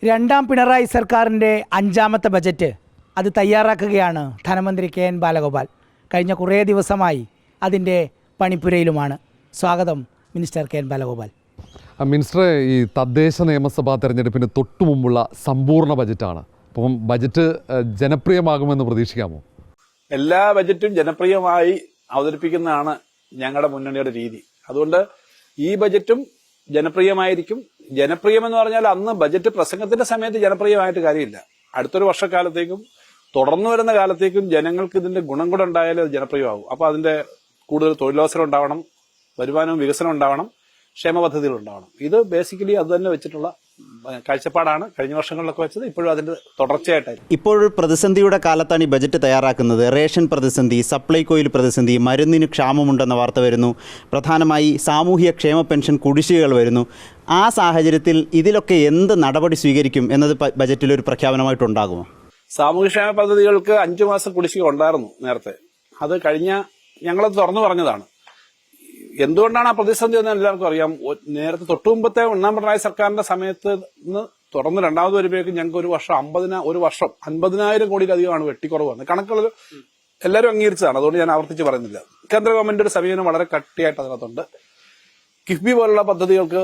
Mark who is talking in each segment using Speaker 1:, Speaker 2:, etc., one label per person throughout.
Speaker 1: രണ്ടാം പിണറായി സർക്കാരിൻ്റെ അഞ്ചാമത്തെ ബജറ്റ് അത് തയ്യാറാക്കുകയാണ് ധനമന്ത്രി കെ.എൻ. ബാലഗോപാൽ. കഴിഞ്ഞ കുറേ ദിവസമായി അതിൻ്റെ പണിപ്പുരയിലുമാണ്. സ്വാഗതം മിനിസ്റ്റർ കെ.എൻ. ബാലഗോപാൽ.
Speaker 2: മിനിസ്റ്ററെ, ഈ തദ്ദേശ നിയമസഭാ തെരഞ്ഞെടുപ്പിന് തൊട്ടു മുമ്പുള്ള സമ്പൂർണ്ണ ബജറ്റാണ്. അപ്പം ബജറ്റ് ജനപ്രിയമാകുമെന്ന് പ്രതീക്ഷിക്കാമോ?
Speaker 3: എല്ലാ ബജറ്റും ജനപ്രിയമായി അവതരിപ്പിക്കുന്നതാണ് ഞങ്ങളുടെ മുന്നണിയുടെ രീതി. അതുകൊണ്ട് ഈ ബജറ്റും ജനപ്രിയമായിരിക്കും. ജനപ്രിയമെന്ന് പറഞ്ഞാൽ അന്ന് ബജറ്റ് പ്രസംഗത്തിന്റെ സമയത്ത് ജനപ്രിയമായിട്ട് കാര്യമില്ല. അടുത്തൊരു വർഷക്കാലത്തേക്കും തുടർന്നു വരുന്ന കാലത്തേക്കും ജനങ്ങൾക്ക് ഇതിന്റെ ഗുണം കൂടെ ഉണ്ടായാലേ അത് ജനപ്രിയമാകും. അപ്പൊ അതിന്റെ കൂടുതൽ തൊഴിലവസരം ഉണ്ടാവണം, വരുമാനവും വികസനം ഉണ്ടാവണം, ക്ഷേമ പദ്ധതികൾ ഉണ്ടാവണം. ഇത് ബേസിക്കലി അത് തന്നെ വെച്ചിട്ടുള്ള കാഴ്ചപ്പാടാണ് കഴിഞ്ഞ വർഷങ്ങളിലൊക്കെ വെച്ചത്. ഇപ്പോഴും അതിന്റെ തുടർച്ചയായിട്ടായിരുന്നു.
Speaker 4: ഇപ്പോഴൊരു പ്രതിസന്ധിയുടെ കാലത്താണ് ഈ ബജറ്റ് തയ്യാറാക്കുന്നത്. റേഷൻ പ്രതിസന്ധി, സപ്ലൈകോയിൽ പ്രതിസന്ധി, മരുന്നിന് ക്ഷാമമുണ്ടെന്ന വാർത്ത വരുന്നു. പ്രധാനമായി സാമൂഹ്യ ക്ഷേമ പെൻഷൻ കുടിശ്ശികകൾ വരുന്നു. ആ സാഹചര്യത്തിൽ ഇതിലൊക്കെ എന്ത് നടപടി സ്വീകരിക്കും എന്നത് ബജറ്റിൽ ഒരു പ്രഖ്യാപനമായിട്ടുണ്ടാകുമോ?
Speaker 3: സാമൂഹ്യക്ഷേമ പദ്ധതികൾക്ക് 5 മാസം കുടിശ്ശിക ഉണ്ടായിരുന്നു നേരത്തെ. അത് കഴിഞ്ഞ ഞങ്ങളത് തുറന്നു പറഞ്ഞതാണ്. എന്തുകൊണ്ടാണ് ആ പ്രതിസന്ധി എന്ന് എല്ലാവർക്കും അറിയാം. നേരത്തെ തൊട്ടുമുമ്പത്തെ ഒന്നാം പിണറായി സർക്കാരിന്റെ സമയത്ത് നിന്ന് തുറന്ന് രണ്ടാമത് വരുമ്പോഴേക്കും ഞങ്ങൾക്ക് ഒരു വർഷം 50,000 കോടിയിലധികമാണ് വെട്ടിക്കുറവ് വന്നത്. കണക്കുകൾ എല്ലാവരും അംഗീകരിച്ചതാണ്. അതുകൊണ്ട് ഞാൻ ആവർത്തിച്ച് പറയുന്നില്ല. കേന്ദ്ര ഗവൺമെന്റ് ഒരു സമീപനം വളരെ കട്ടിയായിട്ട് അതിനകത്തുണ്ട്. കിഫ്ബി പോലുള്ള പദ്ധതികൾക്ക്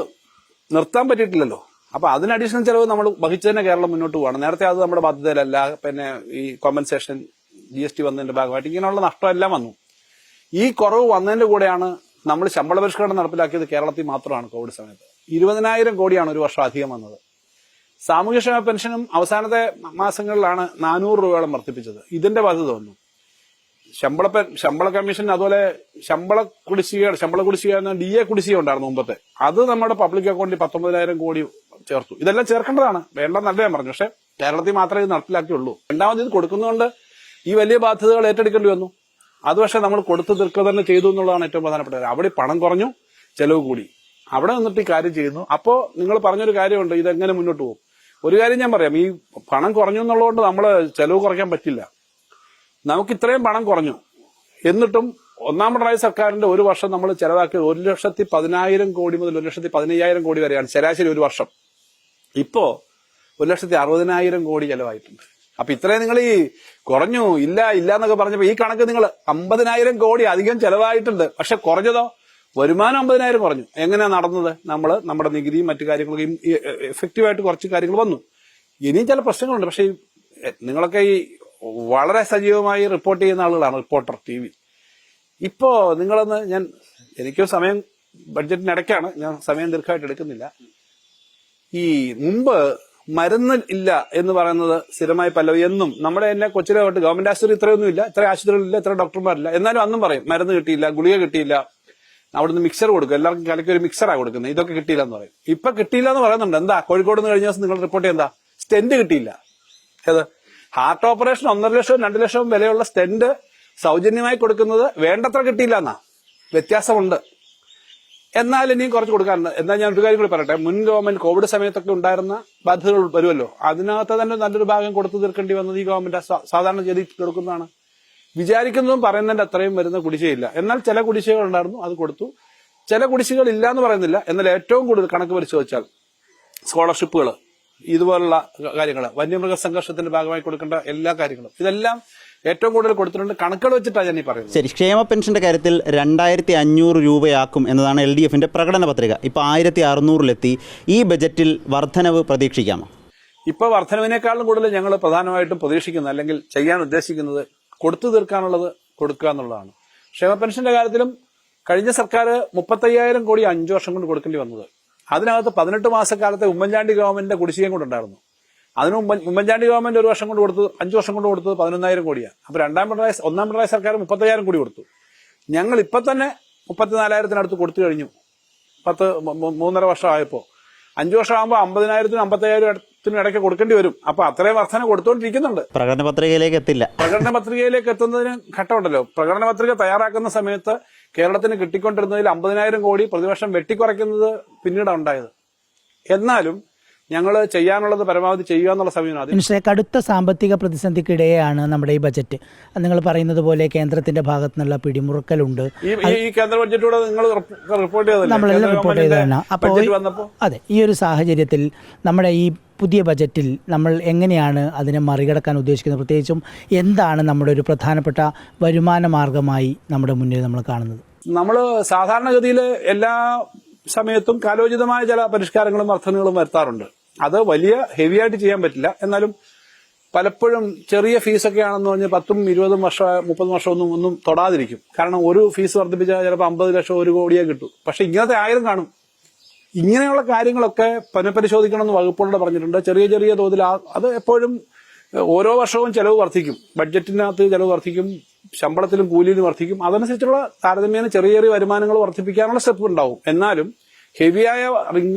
Speaker 3: നിർത്താൻ പറ്റിയിട്ടില്ലല്ലോ. അപ്പൊ അതിന് അഡീഷണൽ ചെലവ് നമ്മൾ വഹിച്ചതിനെ കേരളം മുന്നോട്ട് പോവാണ്. നേരത്തെ അത് നമ്മുടെ ബാധ്യതയിലല്ല. പിന്നെ ഈ കോമ്പൻസേഷൻ GST വന്നതിന്റെ ഭാഗമായിട്ട് ഇങ്ങനെയുള്ള നഷ്ടമെല്ലാം വന്നു. ഈ കുറവ് വന്നതിന്റെ കൂടെയാണ് നമ്മൾ ശമ്പള പരിഷ്കരണം നടപ്പിലാക്കിയത്. കേരളത്തിൽ മാത്രമാണ് കോവിഡ് സമയത്ത് 20,000 കോടിയാണ് ഒരു വർഷം അധികം വന്നത്. സാമൂഹ്യക്ഷേമ പെൻഷനും അവസാനത്തെ മാസങ്ങളിലാണ് 400 രൂപയോളം വർദ്ധിപ്പിച്ചത്. ഇതിന്റെ ബാധ്യത വന്നു. ശമ്പള കമ്മീഷൻ, അതുപോലെ ശമ്പള കുടിശ്ശിക DA കുടിശ്ശിക ഉണ്ടായിരുന്നു മുമ്പത്തെ. അത് നമ്മുടെ പബ്ലിക് അക്കൗണ്ടിൽ 19,000 കോടി ചേർത്തു. ഇതെല്ലാം ചേർക്കേണ്ടതാണ്, വേണ്ടെന്നല്ല ഞാൻ പറഞ്ഞു. പക്ഷെ കേരളത്തിൽ മാത്രമേ ഇത് നടപ്പിലാക്കിയുള്ളൂ. രണ്ടാമത് ഇത് കൊടുക്കുന്നതുകൊണ്ട് ഈ വലിയ ബാധ്യതകൾ ഏറ്റെടുക്കേണ്ടി വന്നു. അത് പക്ഷെ നമ്മൾ കൊടുത്തു തീർക്കുക തന്നെ ചെയ്തു എന്നുള്ളതാണ് ഏറ്റവും പ്രധാനപ്പെട്ട കാര്യം. അവിടെ പണം കുറഞ്ഞു, ചെലവ് കൂടി. അവിടെ നിന്നിട്ട് ഈ കാര്യം ചെയ്യുന്നു. അപ്പോ നിങ്ങൾ പറഞ്ഞൊരു കാര്യമുണ്ട്, ഇതെങ്ങനെ മുന്നോട്ട് പോകും. ഒരു കാര്യം ഞാൻ പറയാം, ഈ പണം കുറഞ്ഞു എന്നുള്ളതുകൊണ്ട് നമ്മൾ ചെലവ് കുറയ്ക്കാൻ പറ്റില്ല. നമുക്ക് ഇത്രയും പണം കുറഞ്ഞു, എന്നിട്ടും ഒന്നാം പിണറായി സർക്കാരിന്റെ ഒരു വർഷം നമ്മൾ ചെലവാക്കിയത് 1,10,000 കോടി മുതൽ 1,15,000 കോടി വരെയാണ് ശരാശരി ഒരു വർഷം. ഇപ്പോ 1,60,000 കോടി ചെലവായിട്ടുണ്ട്. അപ്പൊ ഇത്രയും നിങ്ങൾ ഈ കുറഞ്ഞു ഇല്ല എന്നൊക്കെ പറഞ്ഞപ്പോ ഈ കണക്ക് നിങ്ങൾ 50,000 കോടി അധികം ചെലവായിട്ടുണ്ട്. പക്ഷെ കുറഞ്ഞതോ വരുമാനം 50,000 കുറഞ്ഞു. എങ്ങനെയാ നടന്നത്? നമ്മുടെ നികുതിയും മറ്റു കാര്യങ്ങളൊക്കെ എഫക്റ്റീവായിട്ട് കുറച്ച് കാര്യങ്ങൾ വന്നു. ഇനിയും ചില പ്രശ്നങ്ങളുണ്ട്. പക്ഷെ നിങ്ങളൊക്കെ ഈ വളരെ സജീവമായി റിപ്പോർട്ട് ചെയ്യുന്ന ആളുകളാണ്, റിപ്പോർട്ടർ TV. ഇപ്പോ നിങ്ങളൊന്ന് എനിക്കും സമയം ബഡ്ജറ്റിനിടയ്ക്കാണ്, ഞാൻ സമയം ദീർഘമായിട്ട് എടുക്കുന്നില്ല. ഈ മുമ്പ് മരുന്ന് ഇല്ല എന്ന് പറയുന്നത് സ്ഥിരമായി പല്ലവി എന്നും നമ്മുടെ തന്നെ കൊച്ചിലെ തൊട്ട് ഗവൺമെന്റ് ആശുപത്രി ഇത്രയൊന്നും ഇല്ല, ഇത്ര ആശുപത്രികളില്ല, ഇത്ര ഡോക്ടർമാരില്ല. എന്നാലും അന്നും പറയും മരുന്ന് കിട്ടിയില്ല, ഗുളിക കിട്ടിയില്ല, അവിടുന്ന് മിക്സർ കൊടുക്കും, എല്ലാവർക്കും കലക്കി ഒരു മിക്സറാണ് കൊടുക്കുന്നത്, ഇതൊക്കെ കിട്ടിയില്ല എന്ന് പറയും. ഇപ്പൊ കിട്ടിയില്ല എന്ന് പറയുന്നുണ്ട്. എന്താ കോഴിക്കോട് നിന്ന് കഴിഞ്ഞ ദിവസം നിങ്ങൾ റിപ്പോർട്ട് ചെയ്യുന്ന സ്റ്റെന്റ് കിട്ടിയില്ല. ഏത് ഹാർട്ട് ഓപ്പറേഷൻ 1.5 ലക്ഷം 2 ലക്ഷം വിലയുള്ള സ്റ്റെന്റ് സൗജന്യമായി കൊടുക്കുന്നത് വേണ്ടത്ര കിട്ടിയില്ല എന്നാ. വ്യത്യാസമുണ്ട്. എന്നാൽ ഇനിയും കുറച്ച് കൊടുക്കാറുണ്ട്. എന്നാൽ ഞാൻ ഒരു കാര്യം കൂടി പറയട്ടെ. മുൻ ഗവൺമെന്റ് കോവിഡ് സമയത്തൊക്കെ ഉണ്ടായിരുന്ന ബാധ്യതകൾ വരുമല്ലോ, അതിനകത്ത് തന്നെ നല്ലൊരു ഭാഗം കൊടുത്തു തീർക്കേണ്ടി വന്നത് ഈ ഗവൺമെന്റ് സാധാരണ ചെയ്ത് കൊടുക്കുന്നതാണ്. വിചാരിക്കുന്നതും പറയുന്നതിന്റെ അത്രയും വരുന്ന കുടിശ്ശികയില്ല. എന്നാൽ ചില കുടിശ്ശികകൾ ഉണ്ടായിരുന്നു, അത് കൊടുത്തു. ചില കുടിശ്ശികകൾ ഇല്ല എന്ന് പറയുന്നില്ല. എന്നാൽ ഏറ്റവും കൂടുതൽ കണക്ക് പരിശോധിച്ചാൽ സ്കോളർഷിപ്പുകൾ, ഇതുപോലുള്ള കാര്യങ്ങൾ, വന്യമൃഗ സംഘർഷത്തിന്റെ ഭാഗമായി കൊടുക്കേണ്ട എല്ലാ കാര്യങ്ങളും, ഇതെല്ലാം ഏറ്റവും കൂടുതൽ കൊടുത്തിട്ടുണ്ട്. കണക്കുകൾ വെച്ചിട്ടാണ് ഞാൻ ഈ പറയുന്നത്.
Speaker 4: ശരി, ക്ഷേമ പെൻഷന്റെ കാര്യത്തിൽ 2,500 രൂപയാക്കും എന്നതാണ് LDFന്റെ പ്രകടന പത്രിക. ഇപ്പൊ 1,600-ലെത്തി. ഈ ബജറ്റിൽ വർധനവ് പ്രതീക്ഷിക്കാമോ?
Speaker 3: ഇപ്പൊ വർധനവിനേക്കാളും കൂടുതൽ ഞങ്ങൾ പ്രധാനമായിട്ടും പ്രതീക്ഷിക്കുന്നത്, അല്ലെങ്കിൽ ചെയ്യാൻ ഉദ്ദേശിക്കുന്നത്, കൊടുത്തു തീർക്കാനുള്ളത് കൊടുക്കുക എന്നുള്ളതാണ്. ക്ഷേമ പെൻഷന്റെ കാര്യത്തിലും കഴിഞ്ഞ സർക്കാർ 35,000 കോടി 5 വർഷം കൊണ്ട് കൊടുക്കേണ്ടി വന്നത്. അതിനകത്ത് 18 മാസക്കാലത്തെ ഉമ്മൻചാണ്ടി ഗവൺമെന്റിന്റെ കുടിശ്ശികയും കൊണ്ടുണ്ടായിരുന്നു. അതിന് ഉമ്മൻചാണ്ടി ഗവൺമെന്റ് 1 വർഷം കൊണ്ട് കൊടുത്തത്, 5 വർഷം കൊണ്ട് കൊടുത്തത് 11,000 കോടിയാണ്. അപ്പൊ ഒന്നാം പിണറായി സർക്കാർ 30,000 കോടി കൊടുത്തു. ഞങ്ങൾ ഇപ്പൊ തന്നെ 34,000-അടുത്ത് കൊടുത്തു കഴിഞ്ഞു. 3.5 വർഷം ആയപ്പോ. 5 വർഷം ആകുമ്പോൾ 50,000-നും 55,000-നും ഇടയ്ക്ക് കൊടുക്കേണ്ടി വരും. അപ്പൊ അത്രയും വർധന കൊടുത്തുകൊണ്ടിരിക്കുന്നുണ്ട്.
Speaker 4: പ്രകടന പത്രികയിലേക്ക് എത്തില്ല.
Speaker 3: പ്രകടന പത്രികയിലേക്ക് എത്തുന്നതിന് ഘട്ടമുണ്ടല്ലോ. പ്രകടന പത്രിക തയ്യാറാക്കുന്ന സമയത്ത് കേരളത്തിന് കിട്ടിക്കൊണ്ടിരുന്നതിൽ 50,000 കോടി പ്രതിവർഷം വെട്ടിക്കുറയ്ക്കുന്നത് പിന്നീടാണ് ഉണ്ടായത്. എന്നാലും ഞങ്ങൾ ചെയ്യാനുള്ളത് പരമാവധി ചെയ്യുക എന്നുള്ള സമയമാണ്.
Speaker 1: മിനിസ്റ്ററെ, കടുത്ത സാമ്പത്തിക പ്രതിസന്ധിക്കിടെയാണ് നമ്മുടെ ഈ ബജറ്റ്. നിങ്ങൾ പറയുന്നത് പോലെ കേന്ദ്രത്തിന്റെ ഭാഗത്തു നിന്നുള്ള പിടിമുറുക്കലുണ്ട്.
Speaker 3: ഈ കേന്ദ്ര ബഡ്ജറ്റൂടെ നിങ്ങൾ റിപ്പോർട്ട് ചെയ്തതല്ലേ?
Speaker 1: നമ്മളെല്ലാം റിപ്പോർട്ട് ചെയ്തതാണ്. അപ്പോൾ
Speaker 3: ബഡ്ജറ്റ് വന്നപ്പോൾ
Speaker 1: അതെ, ഈ ഒരു സാഹചര്യത്തിൽ നമ്മുടെ ഈ പുതിയ ബജറ്റിൽ നമ്മൾ എങ്ങനെയാണ് അതിനെ മറികടക്കാൻ ഉദ്ദേശിക്കുന്നത്? പ്രത്യേകിച്ചും എന്താണ് നമ്മുടെ ഒരു പ്രധാനപ്പെട്ട വരുമാന മാർഗമായി നമ്മുടെ മുന്നിൽ നമ്മൾ കാണുന്നത്?
Speaker 3: നമ്മൾ സാധാരണഗതിയിൽ എല്ലാ സമയത്തും കാലോചിതമായ ചില പരിഷ്കാരങ്ങളും വർധനകളും വരുത്താറുണ്ട്. അത് വലിയ ഹെവി ആയിട്ട് ചെയ്യാൻ പറ്റില്ല. എന്നാലും പലപ്പോഴും ചെറിയ ഫീസൊക്കെ ആണെന്ന് പറഞ്ഞ് 10, 20 വർഷം 30 വർഷം ഒന്നും തൊടാതിരിക്കും. കാരണം ഒരു ഫീസ് വർദ്ധിപ്പിച്ചാൽ ചിലപ്പോൾ 50 ലക്ഷം 1 കോടിയെ കിട്ടും. പക്ഷെ ഇങ്ങനത്തെ 1000 കാണും. ഇങ്ങനെയുള്ള കാര്യങ്ങളൊക്കെ പുനഃപരിശോധിക്കണമെന്ന് വകുപ്പുകളോട് പറഞ്ഞിട്ടുണ്ട്. ചെറിയ തോതിൽ അത് എപ്പോഴും ഓരോ വർഷവും ചെലവ് വർദ്ധിക്കും. ബഡ്ജറ്റിനകത്ത് ചെലവ് വർദ്ധിക്കും, ശമ്പളത്തിലും കൂലിയിലും വർദ്ധിക്കും. അതനുസരിച്ചുള്ള താരതമ്യേന ചെറിയ വരുമാനങ്ങൾ വർദ്ധിപ്പിക്കാനുള്ള സ്റ്റെപ്പ് ഉണ്ടാവും. എന്നാലും ഹെവിയായ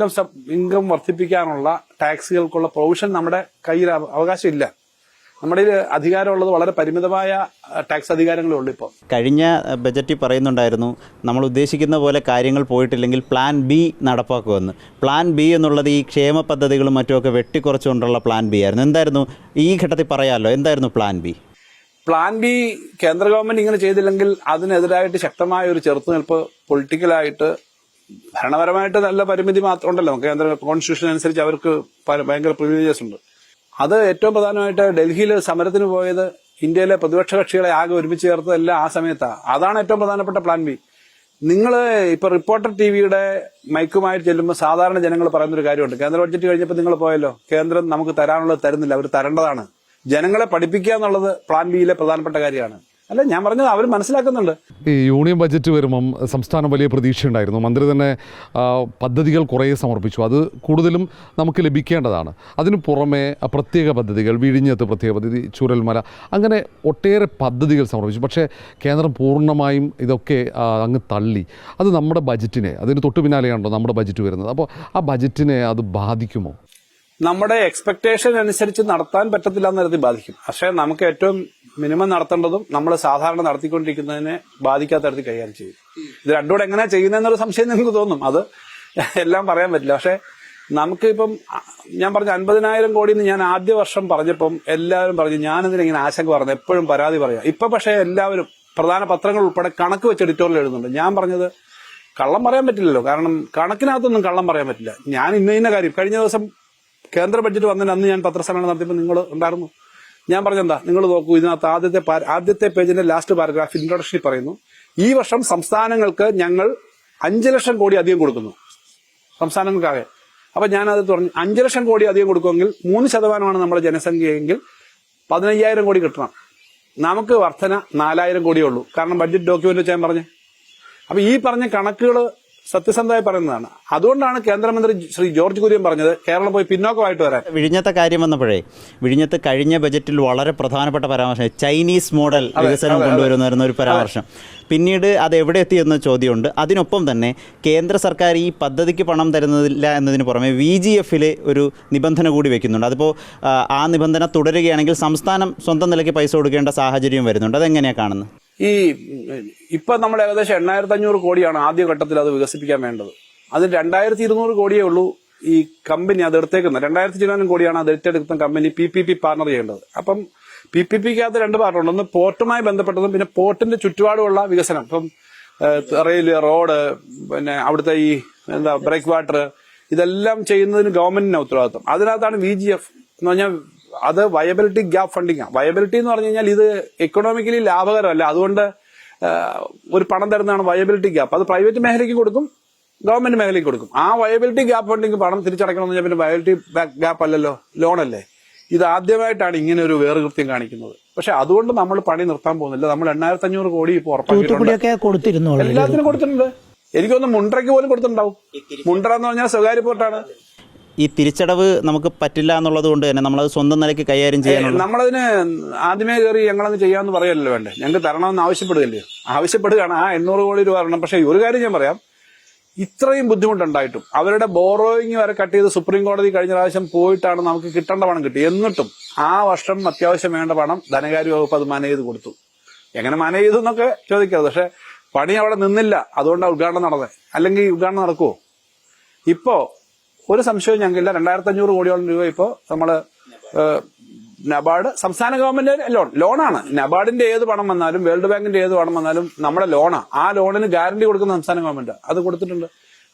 Speaker 3: ഇൻകം വർദ്ധിപ്പിക്കാനുള്ള ടാക്സുകൾക്കുള്ള പ്രൊവിഷൻ നമ്മുടെ കയ്യിൽ അവകാശമില്ല. നമ്മുടെ അധികാരമുള്ളത് വളരെ പരിമിതമായ ടാക്സ് അധികാരങ്ങളേ ഉള്ളൂ. ഇപ്പോൾ
Speaker 4: കഴിഞ്ഞ ബജറ്റിൽ പറയുന്നുണ്ടായിരുന്നു നമ്മൾ ഉദ്ദേശിക്കുന്ന പോലെ കാര്യങ്ങൾ പോയിട്ടില്ലെങ്കിൽ പ്ലാൻ ബി നടപ്പാക്കുമെന്ന്. പ്ലാൻ ബി എന്നുള്ളത് ഈ ക്ഷേമ പദ്ധതികളും മറ്റുമൊക്കെ വെട്ടിക്കുറച്ചുകൊണ്ടുള്ള പ്ലാൻ ബി ആയിരുന്നു. എന്തായിരുന്നു ഈ ഘട്ടത്തിൽ പറയാമല്ലോ, എന്തായിരുന്നു പ്ലാൻ ബി?
Speaker 3: പ്ലാൻ ബി കേന്ദ്ര ഗവൺമെന്റ് ഇങ്ങനെ ചെയ്തില്ലെങ്കിൽ അതിനെതിരായിട്ട് ശക്തമായ ഒരു ചെറുത്തുനിൽപ്പ് പൊളിറ്റിക്കലായിട്ട് ഭരണപരമായിട്ട് നല്ല പരിമിതി മാത്രം ഉണ്ടല്ലോ. കേന്ദ്ര കോൺസ്റ്റിറ്റ്യൂഷൻ അനുസരിച്ച് അവർക്ക് ഭയങ്കര പ്രിവിലേജസ് ഉണ്ട്. അത് ഏറ്റവും പ്രധാനമായിട്ട് ഡൽഹിയിൽ സമരത്തിന് പോയത് ഇന്ത്യയിലെ പ്രതിപക്ഷ കക്ഷികളെ ആകെ ഒരുമിച്ച് ചേർത്തതെല്ലാം ആ സമയത്താണ്. അതാണ് ഏറ്റവും പ്രധാനപ്പെട്ട പ്ലാൻ ബി. നിങ്ങൾ ഇപ്പൊ റിപ്പോർട്ടർ ടിവിയുടെ മൈക്കുമായിട്ട് ചെല്ലുമ്പോൾ സാധാരണ ജനങ്ങൾ പറയുന്നൊരു കാര്യമുണ്ട്. കേന്ദ്ര ബഡ്ജറ്റ് കഴിഞ്ഞപ്പോൾ നിങ്ങൾ പോയല്ലോ, കേന്ദ്രം നമുക്ക് തരാനുള്ളത് തരുന്നില്ല, അവർ തരേണ്ടതാണ്. ജനങ്ങളെ പഠിപ്പിക്കുക എന്നുള്ളത് പ്ലാൻ ബിയിലെ പ്രധാനപ്പെട്ട കാര്യമാണ്. അല്ല, ഞാൻ പറഞ്ഞത് അവർ മനസ്സിലാക്കുന്നുണ്ട്.
Speaker 2: ഈ യൂണിയൻ ബജറ്റ് വരുമ്പം സംസ്ഥാനം വലിയ പ്രതീക്ഷയുണ്ടായിരുന്നു. മന്ത്രി തന്നെ പദ്ധതികൾ കുറേ സമർപ്പിച്ചു. അത് കൂടുതലും നമുക്ക് ലഭിക്കേണ്ടതാണ്. അതിനു പുറമെ പ്രത്യേക പദ്ധതികൾ, വിഴിഞ്ഞത്ത് പ്രത്യേക പദ്ധതി, ചൂരൽമല, അങ്ങനെ ഒട്ടേറെ പദ്ധതികൾ സമർപ്പിച്ചു. പക്ഷേ കേന്ദ്രം പൂർണ്ണമായും ഇതൊക്കെ അങ്ങ് തള്ളി. അത് നമ്മുടെ ബജറ്റിനെ, അതിന് തൊട്ടു പിന്നാലെയാണല്ലോ നമ്മുടെ ബജറ്റ് വരുന്നത്. അപ്പോൾ ആ ബജറ്റിനെ അത് ബാധിക്കുമോ?
Speaker 3: നമ്മുടെ എക്സ്പെക്ടേഷൻ അനുസരിച്ച് നടത്താൻ പറ്റത്തില്ല എന്ന തരത്തിൽ ബാധിക്കും. പക്ഷേ നമുക്ക് ഏറ്റവും മിനിമം നടത്തേണ്ടതും നമ്മൾ സാധാരണ നടത്തിക്കൊണ്ടിരിക്കുന്നതിനെ ബാധിക്കാത്ത തരത്തിൽ കൈകാര്യം ചെയ്യും. ഇത് രണ്ടുകൂടെ എങ്ങനെയാ ചെയ്യുന്നതെന്നൊരു സംശയം നിങ്ങൾക്ക് തോന്നും. അത് എല്ലാം പറയാൻ പറ്റില്ല. പക്ഷെ നമുക്കിപ്പം ഞാൻ പറഞ്ഞ 50,000 കോടി എന്ന് ഞാൻ ആദ്യ വർഷം പറഞ്ഞപ്പം എല്ലാവരും പറഞ്ഞു ഞാനെന്തിനിങ്ങനെ ആശങ്ക പറഞ്ഞു, എപ്പോഴും പരാതി പറയാം. ഇപ്പൊ പക്ഷേ എല്ലാവരും പ്രധാന പത്രങ്ങൾ ഉൾപ്പെടെ കണക്ക് വെച്ച് എഡിറ്റോറിയൽ എഴുതുന്നുണ്ട്. ഞാൻ പറഞ്ഞത് കള്ളം പറയാൻ പറ്റില്ലല്ലോ, കാരണം കണക്കിനകത്തൊന്നും കള്ളം പറയാൻ പറ്റില്ല. ഞാൻ ഇന്ന കാര്യം കഴിഞ്ഞ ദിവസം കേന്ദ്ര ബഡ്ജറ്റ് വന്നതിന് അന്ന് ഞാൻ പത്രസമ്മേളനം നടത്തിയപ്പോൾ നിങ്ങൾ ഉണ്ടായിരുന്നു. ഞാൻ പറഞ്ഞെന്താ, നിങ്ങൾ നോക്കൂ, ഇതിനകത്ത് ആദ്യത്തെ പേജിന്റെ ലാസ്റ്റ് പാരഗ്രാഫ് ഇൻട്രൊഡക്ഷനിൽ പറയുന്നു, ഈ വർഷം സംസ്ഥാനങ്ങൾക്ക് ഞങ്ങൾ 5 ലക്ഷം കോടി അധികം കൊടുക്കുന്നു സംസ്ഥാനങ്ങൾക്കാകെ. അപ്പൊ ഞാനത് പറഞ്ഞു, 5 ലക്ഷം കോടി അധികം കൊടുക്കുമെങ്കിൽ 3% നമ്മുടെ ജനസംഖ്യയെങ്കിൽ 15,000 കോടി കിട്ടണം. നമുക്ക് വർധന 4,000 കോടിയേ ഉള്ളൂ. കാരണം ബഡ്ജറ്റ് ഡോക്യുമെന്റ് വെച്ച് ഞാൻ പറഞ്ഞു. അപ്പൊ ഈ പറഞ്ഞ കണക്കുകൾ സത്യസന്ധമായി പറയുന്നതാണ്. അതുകൊണ്ടാണ് കേന്ദ്രമന്ത്രി ശ്രീ ജോർജ് കുര്യൻ പറഞ്ഞത് കേരളം പോയി പിന്നോക്കമായിട്ട് വരാൻ.
Speaker 4: വിഴിഞ്ഞത്തെ കാര്യം വന്നപ്പോഴേ, വിഴിഞ്ഞത്ത് കഴിഞ്ഞ ബജറ്റിൽ വളരെ പ്രധാനപ്പെട്ട പരാമർശം ചൈനീസ് മോഡൽ വികസനം കൊണ്ടുവരുന്ന ഒരു പരാമർശം. പിന്നീട് അത് എവിടെ എത്തിയെന്ന ചോദ്യമുണ്ട്. അതിനൊപ്പം തന്നെ കേന്ദ്ര സർക്കാർ ഈ പദ്ധതിക്ക് പണം തരുന്നില്ല എന്നതിന് പുറമെ VGF-ൽ ഒരു നിബന്ധന കൂടി വെക്കുന്നുണ്ട്. അതിപ്പോൾ ആ നിബന്ധന തുടരുകയാണെങ്കിൽ സംസ്ഥാനം സ്വന്തം നിലയ്ക്ക് പൈസ കൊടുക്കേണ്ട സാഹചര്യം വരുന്നുണ്ട്. അതെങ്ങനെയാണ് കാണുന്നത്?
Speaker 3: ഇപ്പൊ നമ്മൾ ഏകദേശം 8,500 കോടിയാണ് ആദ്യഘട്ടത്തിൽ അത് വികസിപ്പിക്കാൻ വേണ്ടത്. അതിൽ 2,200 കോടിയേ ഉള്ളൂ ഈ കമ്പനി അത് എടുത്തേക്കുന്നത്. 2,000 കോടിയാണ് അത് ഏറ്റെടുക്കുന്ന കമ്പനി PPP പാർട്ണർ ചെയ്യേണ്ടത്. അപ്പം PPP-ക്കകത്ത് 2 പാർട്ടുണ്ട്. ഒന്ന് പോർട്ടുമായി ബന്ധപ്പെട്ടതും പിന്നെ പോർട്ടിന്റെ ചുറ്റുപാടുമുള്ള വികസനം. ഇപ്പം റെയില്, റോഡ്, പിന്നെ അവിടുത്തെ ഈ ബ്രേക്ക് വാട്ടർ, ഇതെല്ലാം ചെയ്യുന്നതിന് ഗവൺമെന്റിന് ഉത്തരവാദിത്വം. അതിനകത്താണ് VGF എന്ന് പറഞ്ഞാൽ അത് വയബിലിറ്റി ഗ്യാപ്പ് ഫണ്ടിങ് ആണ്. വയബിലിറ്റി എന്ന് പറഞ്ഞു കഴിഞ്ഞാൽ ഇത് എക്കണോമിക്കലി ലാഭകരമല്ല, അതുകൊണ്ട് ഒരു പണം തരുന്നതാണ് വയബിലിറ്റി ഗ്യാപ്പ്. അത് പ്രൈവറ്റ് മേഖലയ്ക്ക് കൊടുക്കും, ഗവൺമെന്റ് മേഖലയ്ക്ക് കൊടുക്കും. ആ വയബിലിറ്റി ഗ്യാപ്പ് ഫണ്ടിങ് പണം തിരിച്ചടക്കണമെന്ന് പറഞ്ഞാൽ പിന്നെ വയബിലിറ്റി ഗ്യാപ്പ് അല്ലല്ലോ, ലോണല്ലേ. ഇത് ആദ്യമായിട്ടാണ് ഇങ്ങനെ ഒരു വേറുകൃത്യം കാണിക്കുന്നത്. പക്ഷെ അതുകൊണ്ട് നമ്മൾ പണി നിർത്താൻ പോകുന്നില്ല. നമ്മൾ 8,500 കോടി ഇപ്പോൾ ഉറപ്പാക്കിയിട്ടുണ്ട്. എല്ലാത്തിനും കൊടുത്തിട്ടുണ്ട്. എനിക്കൊന്ന് മുണ്ട്രയ്ക്ക് പോലും കൊടുത്തിട്ടുണ്ടാവും. മുണ്ട്ര എന്ന് പറഞ്ഞാൽ സ്വകാര്യ പോർട്ടാണ്.
Speaker 4: ഈ തിരിച്ചടവ് നമുക്ക് പറ്റില്ല എന്നുള്ളത് കൊണ്ട് തന്നെ നമ്മളത് സ്വന്തം നിലയ്ക്ക് കൈകാര്യം ചെയ്യാനുള്ള
Speaker 3: നമ്മളതിന് ആദ്യമേ കയറി ഞങ്ങളത് ചെയ്യാമെന്ന് പറയല്ലോ വേണ്ടേ, ഞങ്ങൾക്ക് തരണമെന്ന് ആവശ്യപ്പെടുകയല്ലേ. ആവശ്യപ്പെടുകയാണ് ആ 800 കോടി രൂപ തരണം. പക്ഷെ ഒരു കാര്യം ഞാൻ പറയാം, ഇത്രയും ബുദ്ധിമുട്ടുണ്ടായിട്ടും അവരുടെ ബോറോയിങ് വരെ കട്ട് ചെയ്ത് സുപ്രീം കോടതി കഴിഞ്ഞ പ്രാവശ്യം പോയിട്ടാണ് നമുക്ക് കിട്ടേണ്ട പണം കിട്ടി. എന്നിട്ടും ആ വർഷം അത്യാവശ്യം വേണ്ട പണം ധനകാര്യ വകുപ്പ് അത് മാനേജ് ചെയ്ത് കൊടുത്തു. എങ്ങനെ മാനേജ് ചെയ്തു എന്നൊക്കെ ചോദിക്കരുത്. പക്ഷെ പണി അവിടെ നിന്നില്ല, അതുകൊണ്ടാണ് ഉദ്ഘാടനം നടന്നത്. അല്ലെങ്കിൽ ഉദ്ഘാടനം നടക്കുമോ? ഇപ്പോ ഒരു സംശയവും ഞങ്ങൾക്കില്ല. 2500 കോടിയോളം രൂപ ഇപ്പോൾ നമ്മള് നബാർഡ് സംസ്ഥാന ഗവൺമെന്റ് ലോണാണ്. നബാർഡിന്റെ ഏത് പണം വന്നാലും വേൾഡ് ബാങ്കിന്റെ ഏത് പണം വന്നാലും നമ്മുടെ ലോണാണ്. ആ ലോണിന് ഗ്യാരണ്ടി കൊടുക്കുന്ന സംസ്ഥാന ഗവൺമെന്റ് അത് കൊടുത്തിട്ടുണ്ട്.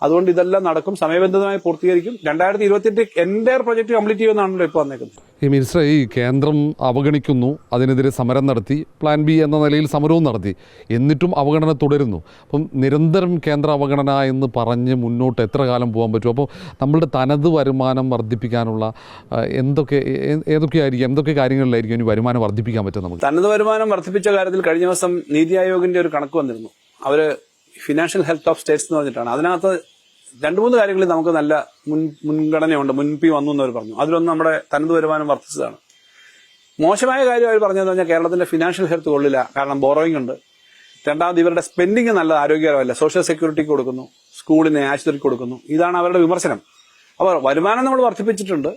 Speaker 3: അതുകൊണ്ട് ഇതെല്ലാം നടക്കും, സമയബന്ധിതമായി പൂർത്തീകരിക്കും. 2028 എൻറ്റയർ പ്രൊജക്ട് കംപ്ലീറ്റ് ചെയ്യുമെന്നാണല്ലോ ഇപ്പോൾ വന്നേക്കുന്നത്.
Speaker 2: ഈ മിനിസ്റ്റർ, ഈ കേന്ദ്രം അവഗണിക്കുന്നു, അതിനെതിരെ സമരം നടത്തി, പ്ലാൻ ബി എന്ന നിലയിൽ സമരവും നടത്തി, എന്നിട്ടും അവഗണന തുടരുന്നു. അപ്പം നിരന്തരം കേന്ദ്ര അവഗണന എന്ന് പറഞ്ഞ് മുന്നോട്ട് എത്ര കാലം പോകാൻ പറ്റും? അപ്പോൾ നമ്മളുടെ തനത് വരുമാനം വർദ്ധിപ്പിക്കാനുള്ള എന്തൊക്കെ കാര്യങ്ങളിലായിരിക്കും ഇനി വരുമാനം വർദ്ധിപ്പിക്കാൻ പറ്റും നമുക്ക്?
Speaker 3: തനത് വരുമാനം വർദ്ധിപ്പിച്ച കാര്യത്തിൽ കഴിഞ്ഞ ദിവസം നീതി ആയോഗിന്റെ ഒരു കണക്ക് വന്നിരുന്നു. അവര് ഫിനാൻഷ്യൽ ഹെൽത്ത് ഓഫ് സ്റ്റേറ്റ്സ് എന്ന് പറഞ്ഞിട്ടാണ്. അതിനകത്ത് 2-3 കാര്യങ്ങളിൽ നമുക്ക് നല്ല മുൻഗണനയുണ്ട്, മുൻപി വന്നു എന്നവർ പറഞ്ഞു. അതിലൊന്ന് നമ്മുടെ തനത് വരുമാനം വർദ്ധിച്ചതാണ്. മോശമായ കാര്യം അവർ പറഞ്ഞതെന്ന് പറഞ്ഞാൽ കേരളത്തിന്റെ ഫിനാൻഷ്യൽ ഹെൽത്ത് കൊള്ളില്ല, കാരണം ബോറോയിങ് ഉണ്ട്. രണ്ടാമത് ഇവരുടെ സ്പെൻഡിങ് നല്ല ആരോഗ്യകരമല്ല, സോഷ്യൽ സെക്യൂരിറ്റിക്ക് കൊടുക്കുന്നു, സ്കൂളിന് ആശുപത്രിക്ക് കൊടുക്കുന്നു. ഇതാണ് അവരുടെ വിമർശനം. അപ്പോൾ വരുമാനം നമ്മൾ വർദ്ധിപ്പിച്ചിട്ടുണ്ട്.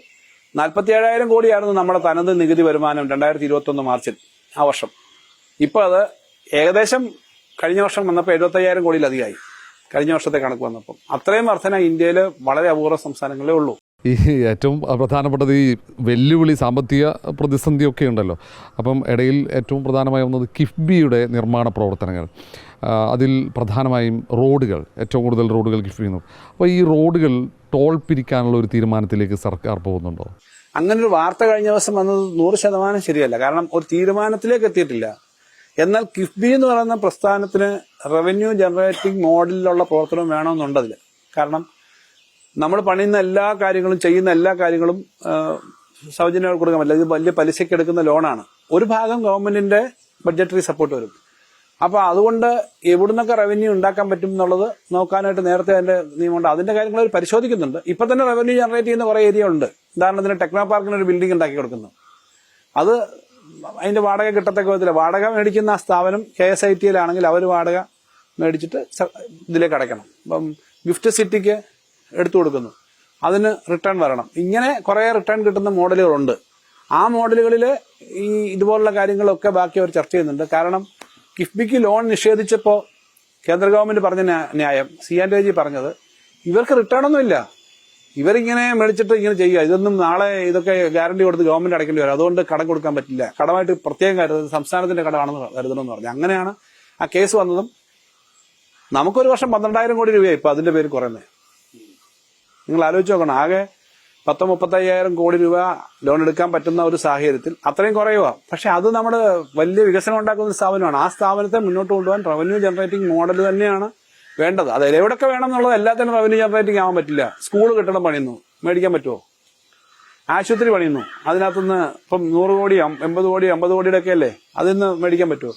Speaker 3: 47,000 കോടിയായിരുന്നു നമ്മുടെ തനത് നികുതി വരുമാനം 2021 മാർച്ചിൽ, ആ വർഷം. ഇപ്പോൾ അത് ഏകദേശം കഴിഞ്ഞ വർഷം വന്നപ്പോൾ 75,000 കോടിയിലധികമായി, കഴിഞ്ഞ വർഷത്തെ കണക്ക് വന്നപ്പോൾ. അത്രയും വർധന ഇന്ത്യയിൽ വളരെ അപൂർവ സംസ്ഥാനങ്ങളേ ഉള്ളൂ.
Speaker 2: ഈ ഏറ്റവും പ്രധാനപ്പെട്ടത് ഈ വെല്ലുവിളി, സാമ്പത്തിക പ്രതിസന്ധിയൊക്കെ ഉണ്ടല്ലോ. അപ്പം ഇടയിൽ ഏറ്റവും പ്രധാനമായി വന്നത് കിഫ്ബിയുടെ നിർമ്മാണ പ്രവർത്തനങ്ങൾ. അതിൽ പ്രധാനമായും റോഡുകൾ, ഏറ്റവും കൂടുതൽ റോഡുകൾ കിഫ്ബി ചെയ്യുന്നു. അപ്പോൾ ഈ റോഡുകൾ ടോൾ പിരിക്കാനുള്ള ഒരു തീരുമാനത്തിലേക്ക് സർക്കാർ പോകുന്നുണ്ടോ?
Speaker 3: അങ്ങനൊരു വാർത്ത കഴിഞ്ഞ ദിവസം വന്നത് 100% ശരിയല്ല. കാരണം ഒരു തീരുമാനത്തിലേക്ക് എത്തിയിട്ടില്ല. എന്നാൽ കിഫ്ബി എന്ന് പറയുന്ന പ്രസ്ഥാനത്തിന് റവന്യൂ ജനറേറ്റിംഗ് മോഡലിലുള്ള പ്രവർത്തനം വേണമെന്നുണ്ടതിൽ. കാരണം നമ്മൾ പണിയുന്ന എല്ലാ കാര്യങ്ങളും, ചെയ്യുന്ന എല്ലാ കാര്യങ്ങളും സൗജന്യമായി കൊടുക്കാൻ പറ്റില്ല. ഇത് വലിയ പലിശയ്ക്ക് എടുക്കുന്ന ലോണാണ്. ഒരു ഭാഗം ഗവൺമെന്റിന്റെ ബഡ്ജറ്ററി സപ്പോർട്ട് വരും. അപ്പൊ അതുകൊണ്ട് എവിടുന്നൊക്കെ റവന്യൂ ഉണ്ടാക്കാൻ പറ്റും എന്നുള്ളത് നോക്കാനായിട്ട് നേരത്തെ അതിന്റെ നിയമമുണ്ട്. അതിന്റെ കാര്യങ്ങൾ അവർ പരിശോധിക്കുന്നുണ്ട്. ഇപ്പൊ തന്നെ റവന്യൂ ജനറേറ്റ് ചെയ്യുന്ന കുറെ ഏരിയ ഉണ്ട്. ഉദാഹരണത്തിന് ടെക്നോ പാർക്കിന് ഒരു ബിൽഡിംഗ് ഉണ്ടാക്കി കൊടുക്കുന്നു. അത് അതിന്റെ വാടക കിട്ടത്തക്ക വിധത്തില്ല. വാടക മേടിക്കുന്ന ആ സ്ഥാപനം KSITയിലാണെങ്കിൽ അവർ വാടക മേടിച്ചിട്ട് ഇതിലേക്ക് അടയ്ക്കണം. ഇപ്പം ഗിഫ്റ്റ് സിറ്റിക്ക് എടുത്തു കൊടുക്കുന്നു, അതിന് റിട്ടേൺ വരണം. ഇങ്ങനെ കുറെ റിട്ടേൺ കിട്ടുന്ന മോഡലുകളുണ്ട്. ആ മോഡലുകളിൽ ഈ ഇതുപോലുള്ള കാര്യങ്ങളൊക്കെ ബാക്കി അവർ ചർച്ച ചെയ്യുന്നുണ്ട്. കാരണം കിഫ്ബിക്ക് ലോൺ നിഷേധിച്ചപ്പോൾ കേന്ദ്ര ഗവൺമെന്റ് പറഞ്ഞ ന്യായം, C&AG പറഞ്ഞത്, ഇവർക്ക് റിട്ടേൺ ഒന്നുമില്ല, ഇവരിങ്ങനെ മേടിച്ചിട്ട് ഇങ്ങനെ ചെയ്യുക, ഇതൊന്നും നാളെ ഇതൊക്കെ ഗ്യാരണ്ടി കൊടുത്ത് ഗവൺമെന്റ് അടയ്ക്കേണ്ടി വരും, അതുകൊണ്ട് കടം കൊടുക്കാൻ പറ്റില്ല, കടമായിട്ട് പ്രത്യേകം കരുതുന്നത് സംസ്ഥാനത്തിന്റെ കടമാണെന്ന് കരുതണമെന്ന് പറഞ്ഞു. അങ്ങനെയാണ് ആ കേസ് വന്നതും. നമുക്കൊരു വർഷം 12,000 കോടി രൂപയായി ഇപ്പൊ അതിന്റെ പേര് കുറയുന്നത്. നിങ്ങൾ ആലോചിച്ച് നോക്കണം, ആകെ 30-35,000 കോടി രൂപ ലോൺ എടുക്കാൻ പറ്റുന്ന ഒരു സാഹചര്യത്തിൽ അത്രയും കുറയുക. പക്ഷെ അത് നമ്മൾ വലിയ വികസനം ഉണ്ടാക്കുന്ന സ്ഥാപനമാണ്. ആ സ്ഥാപനത്തെ മുന്നോട്ട് കൊണ്ടുപോകാൻ റവന്യൂ ജനറേറ്റിംഗ് മോഡൽ തന്നെയാണ് വേണ്ടത്. അത് എവിടെയൊക്കെ വേണം എന്നുള്ളത് എല്ലാത്തിനും റവന്യൂ ജനറേറ്റിംഗ് ആവാൻ പറ്റില്ല. സ്കൂൾ കെട്ടിടം പണിയുന്നു, മേടിക്കാൻ പറ്റുമോ? ആശുപത്രി പണിയുന്നു, അതിനകത്തുനിന്ന് ഇപ്പം 100 കോടി 80 കോടി 50 കോടിയുടെ ഒക്കെ അല്ലേ, അതിൽ നിന്ന് മേടിക്കാൻ പറ്റുമോ?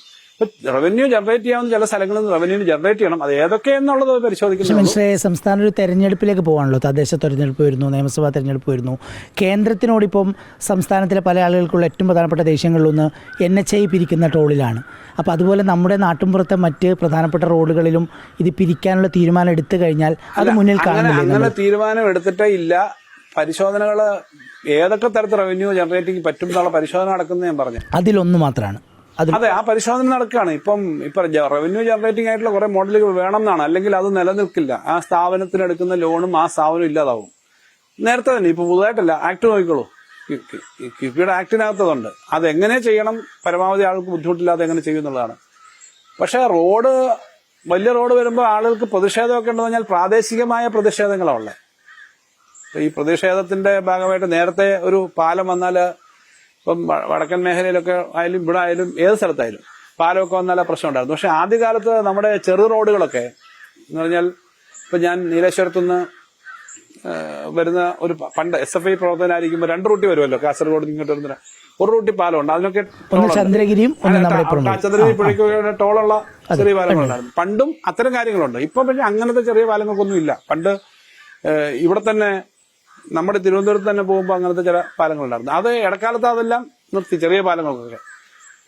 Speaker 3: റവന്യൂ ജനറേറ്റ് ചെയ്യാവുന്ന ചില സ്ഥലങ്ങളിൽ നിന്ന് റവന്യൂ ജനറേറ്റ് ചെയ്യണം. അത് ഏതൊക്കെയെന്നുള്ളത് പരിശോധിക്കുന്നു.
Speaker 1: മനസ്സിലായി. സംസ്ഥാന ഒരു തെരഞ്ഞെടുപ്പിലേക്ക് പോകാണല്ലോ. തദ്ദേശ തെരഞ്ഞെടുപ്പ് വരുന്നു, നിയമസഭാ തെരഞ്ഞെടുപ്പ് വരുന്നു. കേന്ദ്രത്തിനോടിപ്പം സംസ്ഥാനത്തിലെ പല ആളുകൾക്കുള്ള ഏറ്റവും പ്രധാനപ്പെട്ട ദേഷ്യങ്ങളിലൊന്ന് NHI പിരിക്കുന്ന ടോളിലാണ്. അപ്പോൾ അതുപോലെ നമ്മുടെ നാട്ടിൻപുറത്തെ മറ്റ് പ്രധാനപ്പെട്ട റോഡുകളിലും ഇത് പിരിക്കാനുള്ള തീരുമാനം എടുത്തു കഴിഞ്ഞാൽ അത് മുന്നിൽ കാണുന്നില്ല.
Speaker 3: അങ്ങനെ തീരുമാനം എടുത്തിട്ടേ ഇല്ല. പരിശോധനകൾ ഏതൊക്കെ തരത്തിൽ റവന്യൂ ജനറേറ്റിംഗ് പറ്റും എന്നുള്ള പരിശോധന നടക്കുന്നത് ഞാൻ പറഞ്ഞു.
Speaker 1: അതിലൊന്ന് മാത്രമാണ്.
Speaker 3: അതെ, ആ പരിശോധന നടക്കുകയാണ്. ഇപ്പൊ റവന്യൂ ജനറേറ്റിംഗ് ആയിട്ടുള്ള കുറെ മോഡലുകൾ വേണം എന്നാണ്, അല്ലെങ്കിൽ അത് നിലനിൽക്കില്ല. ആ സ്ഥാപനത്തിന് എടുക്കുന്ന ലോണും ആ സ്ഥാപനം ഇല്ലാതാവും. നേരത്തെ തന്നെ ഇപ്പൊ പുതുതായിട്ടല്ല, ആക്ട് നോക്കിക്കോളൂ. കിഫ്ബിയുടെ ആക്ടിനകത്തതുണ്ട്. അതെങ്ങനെ ചെയ്യണം, പരമാവധി ആൾക്ക് ബുദ്ധിമുട്ടില്ലാതെ എങ്ങനെ ചെയ്യുന്നുള്ളതാണ്. പക്ഷെ വലിയ റോഡ് വരുമ്പോൾ ആളുകൾക്ക് പ്രതിഷേധമൊക്കെ ഉണ്ടെന്ന് പറഞ്ഞാൽ പ്രാദേശികമായ പ്രതിഷേധങ്ങളാണ് ഉള്ളത്. ഈ പ്രതിഷേധത്തിന്റെ ഭാഗമായിട്ട് നേരത്തെ ഒരു പാലം വന്നാൽ, ഇപ്പം വടക്കൻ മേഖലയിലൊക്കെ ആയാലും ഇവിടെ ആയാലും ഏത് സ്ഥലത്തായാലും പാലമൊക്കെ വന്നാൽ പ്രശ്നം ഉണ്ടായിരുന്നു. പക്ഷെ ആദ്യകാലത്ത് നമ്മുടെ ചെറു റോഡുകളൊക്കെ എന്ന് പറഞ്ഞാൽ, ഇപ്പൊ ഞാൻ നീലേശ്വരത്തുനിന്ന് വരുന്ന ഒരു പണ്ട് SFI പ്രവർത്തകനായിരിക്കുമ്പോൾ 2 റൂട്ടി വരുമല്ലോ, കാസർഗോഡ് ഇങ്ങോട്ട് വരുന്ന ഒരു റൂട്ടി പാലമുണ്ട്. അതിനൊക്കെ ചന്ദ്രഗിരി പുഴയ്ക്ക് ടോളുള്ള ചെറിയ പാലങ്ങളുണ്ടായിരുന്നു. പണ്ടും അത്തരം കാര്യങ്ങളുണ്ട്. ഇപ്പൊ പക്ഷെ അങ്ങനത്തെ ചെറിയ പാലങ്ങൾക്കൊന്നും ഇല്ല. പണ്ട് ഇവിടെ തന്നെ നമ്മുടെ തിരുവനന്തപുരത്ത് തന്നെ പോകുമ്പോൾ അങ്ങനത്തെ ചില പാലങ്ങളുണ്ടായിരുന്നു. അത് ഇടക്കാലത്ത് അതെല്ലാം നിർത്തി, ചെറിയ പാലങ്ങൾക്കൊക്കെ.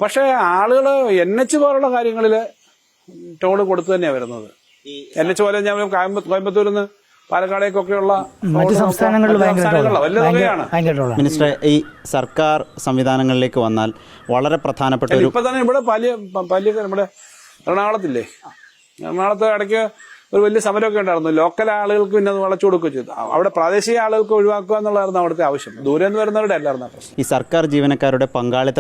Speaker 3: പക്ഷെ ആളുകൾ NH പോലുള്ള കാര്യങ്ങളിൽ ടോള് കൊടുത്തു തന്നെയാണ് വരുന്നത്. NH പോലെ ഞാൻ കോയമ്പത്തൂരിൽ നിന്ന് പാലക്കാടേക്കൊക്കെയുള്ള
Speaker 1: മറ്റ് സംസ്ഥാനങ്ങളിൽ
Speaker 3: വലിയ തുകയാണ്.
Speaker 4: മിനിസ്റ്റർ, ഈ സർക്കാർ സംവിധാനങ്ങളിലേക്ക് വന്നാൽ വളരെ പ്രധാനപ്പെട്ട ഒരു
Speaker 3: ഇപ്പൊ തന്നെ ഇവിടെ പാലിയ നമ്മുടെ എറണാകുളത്തില്ലേ, എറണാകുളത്ത് ഇടയ്ക്ക് ഒരു വലിയ സമരമൊക്കെ ഉണ്ടായിരുന്നു. ലോക്കൽ ആളുകൾക്ക് പിന്നെ അത് വളച്ചു കൊടുക്കുകയും ചെയ്തു. അവിടെ പ്രാദേശിക ആളുകൾക്ക് ഒഴിവാക്കുക എന്നുള്ളതായിരുന്നു അവിടുത്തെ ആവശ്യം. ദൂരെ നിന്ന് വരുന്നവരുടെ അല്ലായിരുന്നു പ്രശ്നം.
Speaker 4: ഈ സർക്കാർ ജീവനക്കാരുടെ പങ്കാളിത്ത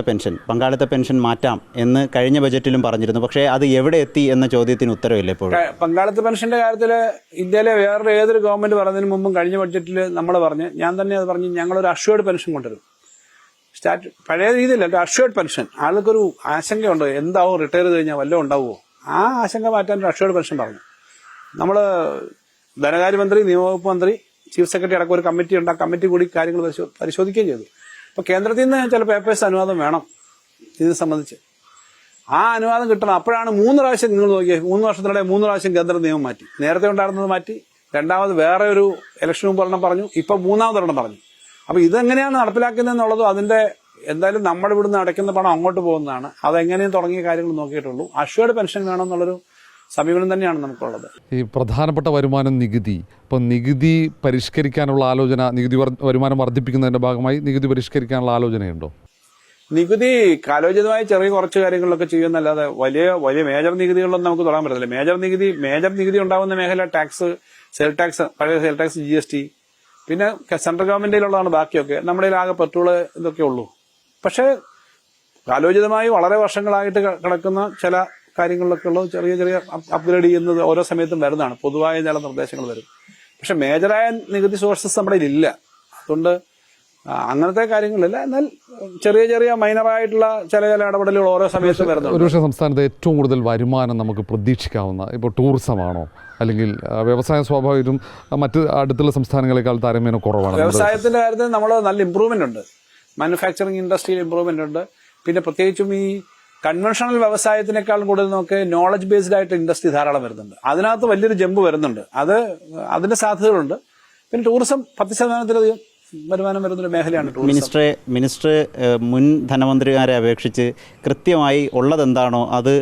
Speaker 4: പെൻഷൻ മാറ്റാം എന്ന് കഴിഞ്ഞ ബജറ്റിലും പറഞ്ഞിരുന്നു. പക്ഷേ അത് എവിടെ എത്തി എന്ന ചോദ്യത്തിന് ഉത്തരവില്ല ഇപ്പോൾ.
Speaker 3: പങ്കാളിത്ത പെൻഷന്റെ കാര്യത്തിൽ ഇന്ത്യയിലെ വേറെ ഏതൊരു ഗവൺമെന്റ് പറഞ്ഞതിന് മുമ്പും കഴിഞ്ഞ ബഡ്ജറ്റിൽ നമ്മൾ പറഞ്ഞ്, ഞാൻ തന്നെ അത് പറഞ്ഞ്, ഞങ്ങളൊരു അഷ്വേർഡ് പെൻഷൻ കൊണ്ടുവരും. പഴയ രീതിയില്ല, ഒരു അഷ്വേർഡ് പെൻഷൻ. ആൾക്കൊരു ആശങ്കയുണ്ട്, എന്താവും റിട്ടയർ ചെയ്ത് കഴിഞ്ഞാൽ വല്ലതും ഉണ്ടാവുമോ? ആ ആശങ്ക മാറ്റാൻ ഒരു അഷ്വേർഡ് പെൻഷൻ പറഞ്ഞു. നമ്മൾ ധനകാര്യമന്ത്രി, നിയമവകുപ്പ് മന്ത്രി, ചീഫ് സെക്രട്ടറി അടക്കം ഒരു കമ്മിറ്റി ഉണ്ട്. ആ കമ്മിറ്റി കൂടി കാര്യങ്ങൾ പരിശോധിക്കുകയും ചെയ്തു. അപ്പോൾ കേന്ദ്രത്തിൽ നിന്ന് ചില പേപ്പേഴ്സ് അനുവാദം വേണം ഇതിനെ സംബന്ധിച്ച്. ആ അനുവാദം കിട്ടണം. അപ്പോഴാണ് 3 പ്രാവശ്യം, നിങ്ങൾ നോക്കിയേ, 3 വർഷത്തിനിടെ 3 പ്രാവശ്യം കേന്ദ്ര നിയമം മാറ്റി. നേരത്തെ ഉണ്ടായിരുന്നത് മാറ്റി, രണ്ടാമത് വേറെ ഒരു ഇലക്ഷൻ മുമ്പ് ഒരെണ്ണം പറഞ്ഞു, ഇപ്പം 3ാമതൊരെണ്ണം പറഞ്ഞു. അപ്പോൾ ഇതെങ്ങനെയാണ് നടപ്പിലാക്കുന്നതെന്നുള്ളതും അതിന്റെ എന്തായാലും നമ്മുടെ ഇവിടുന്ന് അടയ്ക്കുന്ന പണം അങ്ങോട്ട് പോകുന്നതാണ്. അതെങ്ങനെയും തുടങ്ങിയ കാര്യങ്ങൾ നോക്കിയിട്ടുള്ളൂ. അഷ്വേർഡ് പെൻഷൻ വേണമെന്നുള്ളൊരു സമീപനം തന്നെയാണ് നമുക്കുള്ളത്.
Speaker 2: ഈ പ്രധാനപ്പെട്ട വരുമാനം നികുതി. ഇപ്പം നികുതി പരിഷ്കരിക്കാനുള്ള ആലോചന, വരുമാനം വർദ്ധിപ്പിക്കുന്നതിന്റെ ഭാഗമായി നികുതി പരിഷ്കരിക്കാനുള്ള ആലോചനയുണ്ടോ?
Speaker 3: നികുതി കാലോചിതമായി ചെറിയ കുറച്ച് കാര്യങ്ങളിലൊക്കെ ചെയ്യുന്നല്ലാതെ വലിയ വലിയ മേജർ നികുതികളൊന്നും നമുക്ക് തുടങ്ങാൻ പറ്റത്തില്ല. മേജർ നികുതി ഉണ്ടാകുന്ന മേഖല ടാക്സ്, സെയിൽ ടാക്സ്, പഴയ സെയിൽ ടാക്സ്, GST, പിന്നെ സെൻട്രൽ ഗവൺമെന്റിലുള്ളതാണ് ബാക്കിയൊക്കെ. നമ്മുടെ ആകെ പെട്രോള് ഇതൊക്കെ ഉള്ളൂ. പക്ഷേ കാലോചിതമായി വളരെ വർഷങ്ങളായിട്ട് കിടക്കുന്ന ചില കാര്യങ്ങളിലൊക്കെ ഉള്ളത് ചെറിയ ചെറിയ അപ്ഗ്രേഡ് ചെയ്യുന്നത് ഓരോ സമയത്തും വരുന്നതാണ്. പൊതുവായ ചില നിർദ്ദേശങ്ങൾ വരും. പക്ഷെ മേജറായ നികുതി സോഴ്സസ് നമ്മുടെ ഇല്ല. അതുകൊണ്ട് അങ്ങനത്തെ കാര്യങ്ങളില്ല. എന്നാൽ ചെറിയ ചെറിയ മൈനറായിട്ടുള്ള ചില ഇടപെടലുകൾ ഓരോ സമയത്തും വരുന്നുണ്ട്.
Speaker 2: ഒരുപക്ഷെ സംസ്ഥാനത്ത് ഏറ്റവും കൂടുതൽ വരുമാനം നമുക്ക് പ്രതീക്ഷിക്കാവുന്ന ഇപ്പോൾ ടൂറിസമാണോ, അല്ലെങ്കിൽ വ്യവസായം സ്വാഭാവികം മറ്റ് അടുത്തുള്ള സംസ്ഥാനങ്ങളെക്കാൾ താരതമ്യേന കുറവാണ്?
Speaker 3: വ്യവസായത്തിന്റെ കാര്യത്തിൽ നമ്മൾ നല്ല ഇമ്പ്രൂവ്മെന്റ് ഉണ്ട്. മാനുഫാക്ചറിങ് ഇൻഡസ്ട്രിയിൽ ഇമ്പ്രൂവ്മെന്റ് ഉണ്ട്. പിന്നെ പ്രത്യേകിച്ചും ഈ കൺവെൻഷണൽ വ്യവസായത്തിനേക്കാളും കൂടുതൽ നമുക്ക് നോളജ് ബേസ്ഡ് ആയിട്ട് ഇൻഡസ്ട്രി ധാരാളം വരുന്നുണ്ട്. അതിനകത്ത് വലിയൊരു ജമ്പ് വരുന്നുണ്ട്. അതിന്റെ സാധ്യതകളുണ്ട്. പിന്നെ ടൂറിസം 10% വരുമാനം വരുന്നൊരു മേഖലയാണ് ടൂറിസം.
Speaker 4: മിനിസ്റ്റർ മുൻ ധനമന്ത്രിമാരെ അപേക്ഷിച്ച് കൃത്യമായി ഉള്ളതെന്താണോ അത്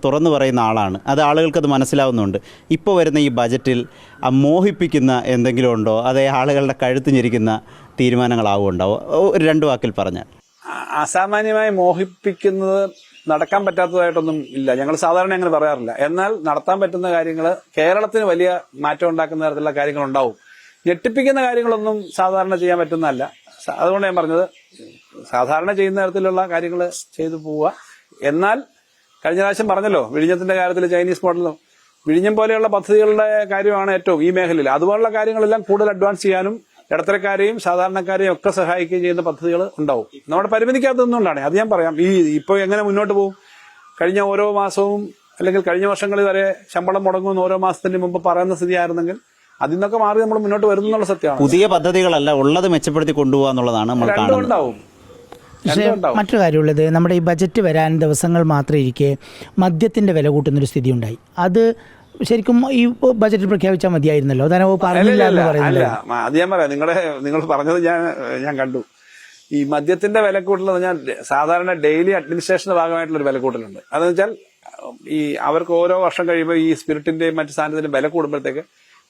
Speaker 4: തുറന്നു പറയുന്ന ആളാണ്. അത് ആളുകൾക്കത് മനസ്സിലാവുന്നുണ്ട്. ഇപ്പോൾ വരുന്ന ഈ ബജറ്റിൽ മോഹിപ്പിക്കുന്ന എന്തെങ്കിലും ഉണ്ടോ? അതേ ആളുകളുടെ കഴുത്ത് ഞെരിക്കുന്ന തീരുമാനങ്ങളാവുണ്ടാവോ? ഒരു 2 വാക്കിൽ പറഞ്ഞാൽ.
Speaker 3: അസാമാന്യമായി മോഹിപ്പിക്കുന്നത് നടക്കാൻ പറ്റാത്തതായിട്ടൊന്നും ഇല്ല. ഞങ്ങൾ സാധാരണ അങ്ങനെ പറയാറില്ല. എന്നാൽ നടത്താൻ പറ്റുന്ന കാര്യങ്ങൾ, കേരളത്തിന് വലിയ മാറ്റം ഉണ്ടാക്കുന്ന തരത്തിലുള്ള കാര്യങ്ങൾ ഉണ്ടാവും. ഞെട്ടിപ്പിക്കുന്ന കാര്യങ്ങളൊന്നും സാധാരണ ചെയ്യാൻ പറ്റുന്നതല്ല. അതുകൊണ്ട് ഞാൻ പറഞ്ഞത് സാധാരണ ചെയ്യുന്ന തരത്തിലുള്ള കാര്യങ്ങൾ ചെയ്തു പോവുക. എന്നാൽ കഴിഞ്ഞ പ്രാവശ്യം പറഞ്ഞല്ലോ, വിഴിഞ്ഞത്തിന്റെ കാര്യത്തിൽ ചൈനീസ് മോഡലും വിഴിഞ്ഞം പോലെയുള്ള പദ്ധതികളുടെ കാര്യമാണ് ഏറ്റവും ഈ മേഖലയിൽ. അതുപോലുള്ള കാര്യങ്ങളെല്ലാം കൂടുതൽ അഡ്വാൻസ് ചെയ്യാനും ഇടത്തരക്കാരെയും സാധാരണക്കാരെയും ഒക്കെ സഹായിക്കുകയും ചെയ്യുന്ന പദ്ധതികൾ ഉണ്ടാവും. നമ്മുടെ പരിമിതിക്കകത്തൊന്നുകൊണ്ടാണ്. അത് ഞാൻ പറയാം. ഇപ്പോൾ എങ്ങനെ മുന്നോട്ട് പോകും? കഴിഞ്ഞ ഓരോ മാസവും അല്ലെങ്കിൽ കഴിഞ്ഞ വർഷങ്ങളിൽ വരെ ശമ്പളം മുടങ്ങുമെന്ന് ഓരോ മാസത്തിന് മുമ്പ് പറയുന്ന സ്ഥിതിയായിരുന്നെങ്കിൽ അതിൽ നിന്നൊക്കെ മാറി നമ്മൾ മുന്നോട്ട് വരുന്നു എന്നുള്ള സത്യമാണ്.
Speaker 4: പുതിയ പദ്ധതികളല്ല, ഉള്ളത് മെച്ചപ്പെടുത്തി കൊണ്ടുപോകുക എന്നുള്ളതാണ് നമ്മൾ കാണുന്നത്.
Speaker 1: പക്ഷേ മറ്റൊരു കാര്യമുള്ളത്, നമ്മുടെ ഈ ബജറ്റ് വരാൻ ദിവസങ്ങൾ മാത്രം ഇരിക്കെ മദ്യത്തിന്റെ വില കൂട്ടുന്നൊരു സ്ഥിതി ഉണ്ടായി. അത് ശരിക്കും ഈ ബജറ്റ് പ്രഖ്യാപിച്ചാൽ മതിയായിരുന്നല്ലോ. ധനവകുപ്പ് പറഞ്ഞില്ല എന്ന് പറയുന്നില്ല.
Speaker 3: അത് ഞാൻ പറയാം. നിങ്ങൾ പറഞ്ഞത് ഞാൻ കണ്ടു. ഈ മദ്യത്തിന്റെ വില കൂട്ടൽ ഞാൻ സാധാരണ ഡെയിലി അഡ്മിനിസ്ട്രേഷന്റെ ഭാഗമായിട്ടുള്ള ഒരു വില കൂട്ടലുണ്ട്. അതെന്ന് വെച്ചാൽ ഈ അവർക്ക് ഓരോ വർഷം കഴിയുമ്പോൾ ഈ സ്പിരിറ്റിന്റെയും മറ്റു സാധനത്തിന്റെയും വില കൂടുമ്പോഴത്തേക്ക്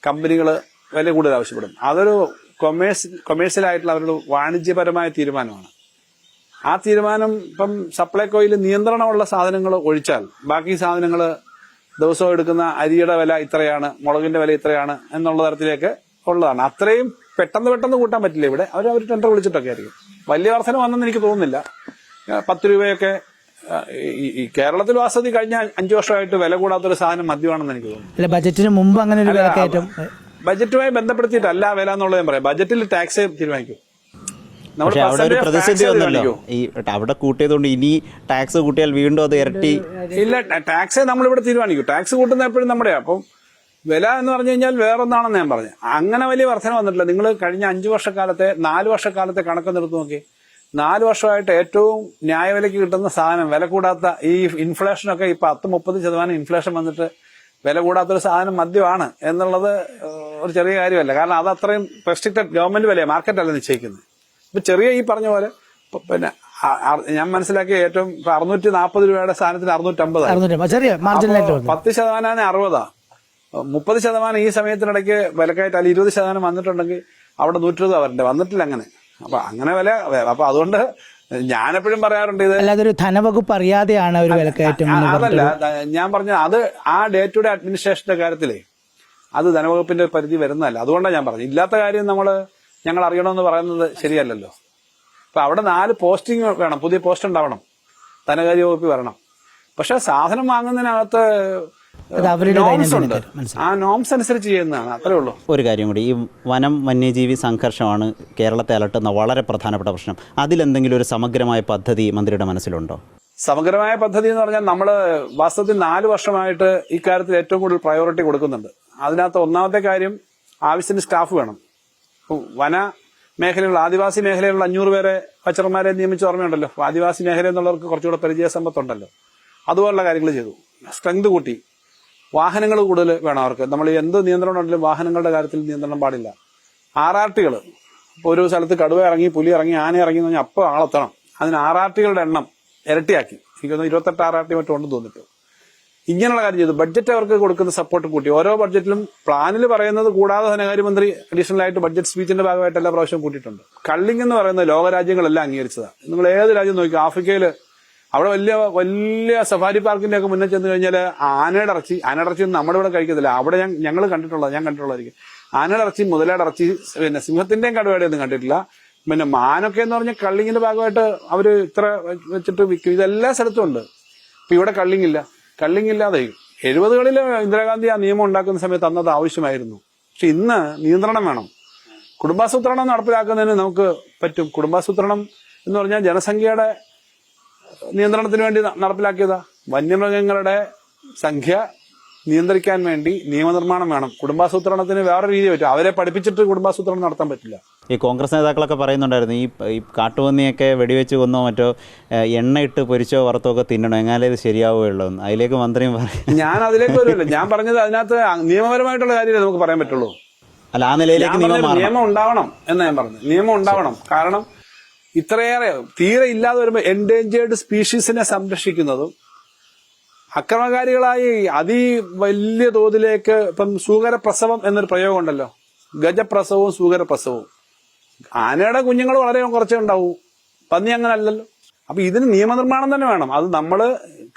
Speaker 3: കമ്പനികൾ വില കൂടുതൽ ആവശ്യപ്പെടും. അതൊരു കൊമേഴ്സ്യൽ ആയിട്ടുള്ള അവരുടെ വാണിജ്യപരമായ തീരുമാനമാണ്. ആ തീരുമാനം ഇപ്പം സപ്ലൈകോയിൽ നിയന്ത്രണമുള്ള സാധനങ്ങൾ ഒഴിച്ചാൽ ബാക്കി സാധനങ്ങൾ ദിവസവും എടുക്കുന്ന അരിയുടെ വില ഇത്രയാണ്, മുളകിന്റെ വില ഇത്രയാണ് എന്നുള്ള തരത്തിലേക്ക് ഉള്ളതാണ്. അത്രയും പെട്ടെന്ന് കൂട്ടാൻ പറ്റില്ല. ഇവിടെ അവർ ടെൻഡർ വിളിച്ചിട്ടൊക്കെ ആയിരിക്കും. വലിയ വർധന വന്നെന്ന് എനിക്ക് തോന്നുന്നില്ല. 10 രൂപയൊക്കെ ഈ കേരളത്തിൽ വാസ്തവത്തിൽ കഴിഞ്ഞ 5 വർഷമായിട്ട് വില കൂടാത്തൊരു സാധനം മദ്യമാണെന്ന് എനിക്ക് തോന്നുന്നു.
Speaker 1: ബജറ്റിന് മുമ്പ് അങ്ങനെ ഒരു വിലക്കയറ്റം
Speaker 3: ബജറ്റുമായി ബന്ധപ്പെടുത്തിയിട്ടല്ല വില എന്നുള്ളത് ഞാൻ പറയാം. ബജറ്റിൽ ടാക്സ് തീരുമാനിക്കും.
Speaker 4: പക്ഷെ അവിടെ ഒരു പ്രതിസന്ധി വന്നല്ലോ. ഈ അവിടെ കൂട്ടിയതുകൊണ്ട് ഇനി ടാക്സ് കൂട്ടിയാൽ വീണ്ടും അത് ഇരട്ടി.
Speaker 3: ഇല്ല, ടാക്സ് നമ്മളിവിടെ തീരുമാനിക്കും. ടാക്സ് കൂട്ടുന്ന എപ്പോഴും നമ്മുടെയാ. അപ്പം വില എന്ന് പറഞ്ഞു കഴിഞ്ഞാൽ വേറൊന്നാണെന്ന് ഞാൻ പറഞ്ഞു. അങ്ങനെ വലിയ വർധന വന്നിട്ടില്ല. നിങ്ങൾ കഴിഞ്ഞ 5 വർഷക്കാലത്തെ 4 വർഷക്കാലത്തെ കണക്ക് നിർത്തി നോക്കി. 4 വർഷമായിട്ട് ഏറ്റവും ന്യായവിലയ്ക്ക് കിട്ടുന്ന സാധനം, വില കൂടാത്ത, ഈ ഇൻഫ്ലേഷനൊക്കെ ഇപ്പൊ 10-30% ഇൻഫ്ലേഷൻ വന്നിട്ട് വില കൂടാത്തൊരു സാധനം മദ്യമാണ് എന്നുള്ളത് ഒരു ചെറിയ കാര്യമല്ല. കാരണം അത് അത്രയും റെസ്ട്രിക്റ്റഡ് ഗവൺമെന്റ് വിലയാണ്, മാർക്കറ്റ് അല്ല നിശ്ചയിക്കുന്നത്. ഇപ്പൊ ചെറിയ ഈ പറഞ്ഞ പോലെ പിന്നെ ഞാൻ മനസ്സിലാക്കിയ ഏറ്റവും 640 രൂപയുടെ സാധനത്തിന് 650, 10% 60, 30% ഈ സമയത്തിനിടയ്ക്ക് വിലക്കയറ്റം അല്ലെങ്കിൽ 20% വന്നിട്ടുണ്ടെങ്കിൽ അവിടെ 120 വരണ്ടേ, വന്നിട്ടില്ല അങ്ങനെ. അപ്പൊ അങ്ങനെ വില. അപ്പൊ അതുകൊണ്ട് ഞാനെപ്പോഴും പറയാറുണ്ട് ഇത്
Speaker 1: അല്ലാതെ ഒരു ധനവകുപ്പ് അറിയാതെയാണ് ഒരു വിലക്കയറ്റം എന്ന്
Speaker 3: അതല്ല
Speaker 1: പറഞ്ഞിട്ട്
Speaker 3: ഞാൻ പറഞ്ഞ അത് ആ ഡേ ടു ഡേ അഡ്മിനിസ്ട്രേഷന്റെ കാര്യത്തിലേ അത് ധനവകുപ്പിന്റെ പരിധി വരുന്നതല്ല. അതുകൊണ്ടാണ് ഞാൻ പറഞ്ഞത്. ഇല്ലാത്ത കാര്യം ഞങ്ങൾ അറിയണമെന്ന് പറയുന്നത് ശരിയല്ലല്ലോ. അപ്പൊ അവിടെ 4 പോസ്റ്റിംഗ് വേണം, പുതിയ പോസ്റ്റ് ഉണ്ടാവണം, ധനകാര്യ വകുപ്പ് വരണം. പക്ഷെ സാധനം വാങ്ങുന്നതിനകത്ത്
Speaker 1: അത് അവരുടെ
Speaker 3: നോംസ് ഉണ്ട്.
Speaker 1: ദൈനംദിന മനസ്സിലായി.
Speaker 3: ആ നോംസ് അനുസരിച്ച് ചെയ്യുന്നതാണ്, അത്രേ ഉള്ളൂ.
Speaker 4: ഒരു കാര്യം കൂടി, ഈ വനം വന്യജീവി സംഘർഷമാണ് കേരളത്തെ അലട്ടുന്ന വളരെ പ്രധാനപ്പെട്ട പ്രശ്നം. അതിലെന്തെങ്കിലും ഒരു സമഗ്രമായ പദ്ധതി മന്ത്രിയുടെ മനസ്സിലുണ്ടോ?
Speaker 3: സമഗ്രമായ പദ്ധതി എന്ന് പറഞ്ഞാൽ നമ്മള് വാസ്തവത്തിൽ 4 വർഷമായിട്ട് ഇക്കാര്യത്തിൽ ഏറ്റവും കൂടുതൽ പ്രയോറിറ്റി കൊടുക്കുന്നുണ്ട്. അതിനകത്ത് ഒന്നാമത്തെ കാര്യം ആവശ്യത്തിന് സ്റ്റാഫ് വേണം. വന മേഖലയുള്ള ആദിവാസി മേഖലയിലുള്ള 500 പേരെ വച്ചർമാരെ നിയമിച്ച ഓർമ്മയുണ്ടല്ലോ. ആദിവാസി മേഖല എന്നുള്ളവർക്ക് കുറച്ചുകൂടെ പരിചയ സമ്പത്തുണ്ടല്ലോ. അതുപോലുള്ള കാര്യങ്ങൾ ചെയ്തു. സ്ട്രെങ്ത് കൂട്ടി. വാഹനങ്ങൾ കൂടുതൽ വേണം അവർക്ക്. നമ്മൾ എന്ത് നിയന്ത്രണം ഉണ്ടെങ്കിലും വാഹനങ്ങളുടെ കാര്യത്തിൽ നിയന്ത്രണം പാടില്ല. RRTകൾ, ഇപ്പോൾ ഒരു സ്ഥലത്ത് കടുവ ഇറങ്ങി, പുലി ഇറങ്ങി, ആന ഇറങ്ങി എന്ന് പറഞ്ഞാൽ അപ്പോൾ ആളെത്തണം. അതിന് RRTകളുടെ എണ്ണം ഇരട്ടിയാക്കി. എനിക്കൊന്ന് 28 RRT മറ്റും ഉണ്ടെന്ന് തോന്നിട്ടു. ഇങ്ങനെയുള്ള കാര്യം ചെയ്തു. ബഡ്ജറ്റ് അവർക്ക് കൊടുക്കുന്ന സപ്പോർട്ട് കൂട്ടി. ഓരോ ബഡ്ജറ്റിലും പ്ലാനിൽ പറയുന്നത് കൂടാതെ ധനകാര്യമന്ത്രി അഡീഷണൽ ആയിട്ട് ബഡ്ജറ്റ് സ്പീച്ചിന്റെ ഭാഗമായിട്ട് എല്ലാ പ്രാവശ്യവും കൂട്ടിയിട്ടുണ്ട്. കള്ളിങ് എന്ന് പറയുന്നത് ലോകരാജ്യങ്ങളെല്ലാം അംഗീകരിച്ചതാണ്. നിങ്ങൾ ഏത് രാജ്യം നോക്കി, ആഫ്രിക്കയിൽ അവിടെ വലിയ വലിയ സഫാരി പാർക്കിന്റെ ഒക്കെ മുന്നേ ചെന്ന് കഴിഞ്ഞാൽ ആനയുടെ ഇറച്ചി നമ്മുടെ ഇവിടെ കഴിക്കത്തില്ല. അവിടെ ഞാൻ കണ്ടിട്ടുള്ളതായിരിക്കും. ആനയുടെ ഇറച്ചി, മുതലയുടെ ഇറച്ചി, പിന്നെ സിംഹത്തിന്റെയും കടുവയുടെ ഒന്നും കണ്ടിട്ടില്ല. പിന്നെ മാനൊക്കെ എന്ന് പറഞ്ഞാൽ കള്ളിങ്ങിന്റെ ഭാഗമായിട്ട് അവര് ഇത്ര വെച്ചിട്ട് വിൽക്കും. ഇതെല്ലാ സ്ഥലത്തും ഉണ്ട്. ഇപ്പൊ ഇവിടെ കള്ളിങ്ങില്ലാതെ 70കളിൽ ഇന്ദിരാഗാന്ധി ആ നിയമം ഉണ്ടാക്കുന്ന സമയത്ത് അന്നത് ആവശ്യമായിരുന്നു. പക്ഷെ ഇന്ന് നിയന്ത്രണം വേണം. കുടുംബാസൂത്രണം നടപ്പിലാക്കുന്നതിന് നമുക്ക് പറ്റും. കുടുംബാസൂത്രണം എന്ന് പറഞ്ഞാൽ ജനസംഖ്യയുടെ നിയന്ത്രണത്തിന് വേണ്ടി നടപ്പിലാക്കിയതാ. വന്യമൃഗങ്ങളുടെ സംഖ്യ നിയന്ത്രിക്കാൻ വേണ്ടി നിയമനിർമ്മാണം വേണം. കുടുംബാസൂത്രണത്തിന് വേറെ രീതി പറ്റും. അവരെ പഠിപ്പിച്ചിട്ട് കുടുംബാസൂത്രണം നടത്താൻ പറ്റില്ല.
Speaker 4: ഈ കോൺഗ്രസ് നേതാക്കളൊക്കെ പറയുന്നുണ്ടായിരുന്നു, ഈ കാട്ടുപന്നിയൊക്കെ വെടിവെച്ച് കൊന്നോ മറ്റോ എണ്ണയിട്ട് പൊരിച്ചോ വറുത്തോ ഒക്കെ തിന്നണോ, എങ്ങാലേ ഇത് ശരിയാവുകയുള്ളൂ. അതിലേക്ക് മന്ത്രിയും പറയും.
Speaker 3: ഞാൻ അതിലേക്ക് വരുമല്ലോ. ഞാൻ പറഞ്ഞത് അതിനകത്ത് നിയമപരമായിട്ടുള്ള കാര്യമേ നമുക്ക് പറയാൻ പറ്റുള്ളൂ.
Speaker 4: അല്ല, ആ നിലയിലേക്ക്
Speaker 3: നിയമം ഉണ്ടാവണം എന്ന് ഞാൻ പറഞ്ഞു. നിയമം ഉണ്ടാവണം. കാരണം ഇത്രയേറെ തീരെ ഇല്ലാതെ വരുമ്പോൾ എൻഡേഞ്ചേർഡ് സ്പീഷീസിനെ സംരക്ഷിക്കുന്നതും അക്രമകാരികളായി വലിയ തോതിലേക്ക് ഇപ്പം സൂകരപ്രസവം എന്നൊരു പ്രയോഗം ഉണ്ടല്ലോ. ഗജപ്രസവവും സൂകരപ്രസവവും. ആനയുടെ കുഞ്ഞുങ്ങൾ വളരെ കുറച്ചേ ഉണ്ടാവൂ. പന്നി അങ്ങനെ അല്ലല്ലോ. അപ്പൊ ഇതിന് നിയമനിർമ്മാണം തന്നെ വേണം. അത് നമ്മള്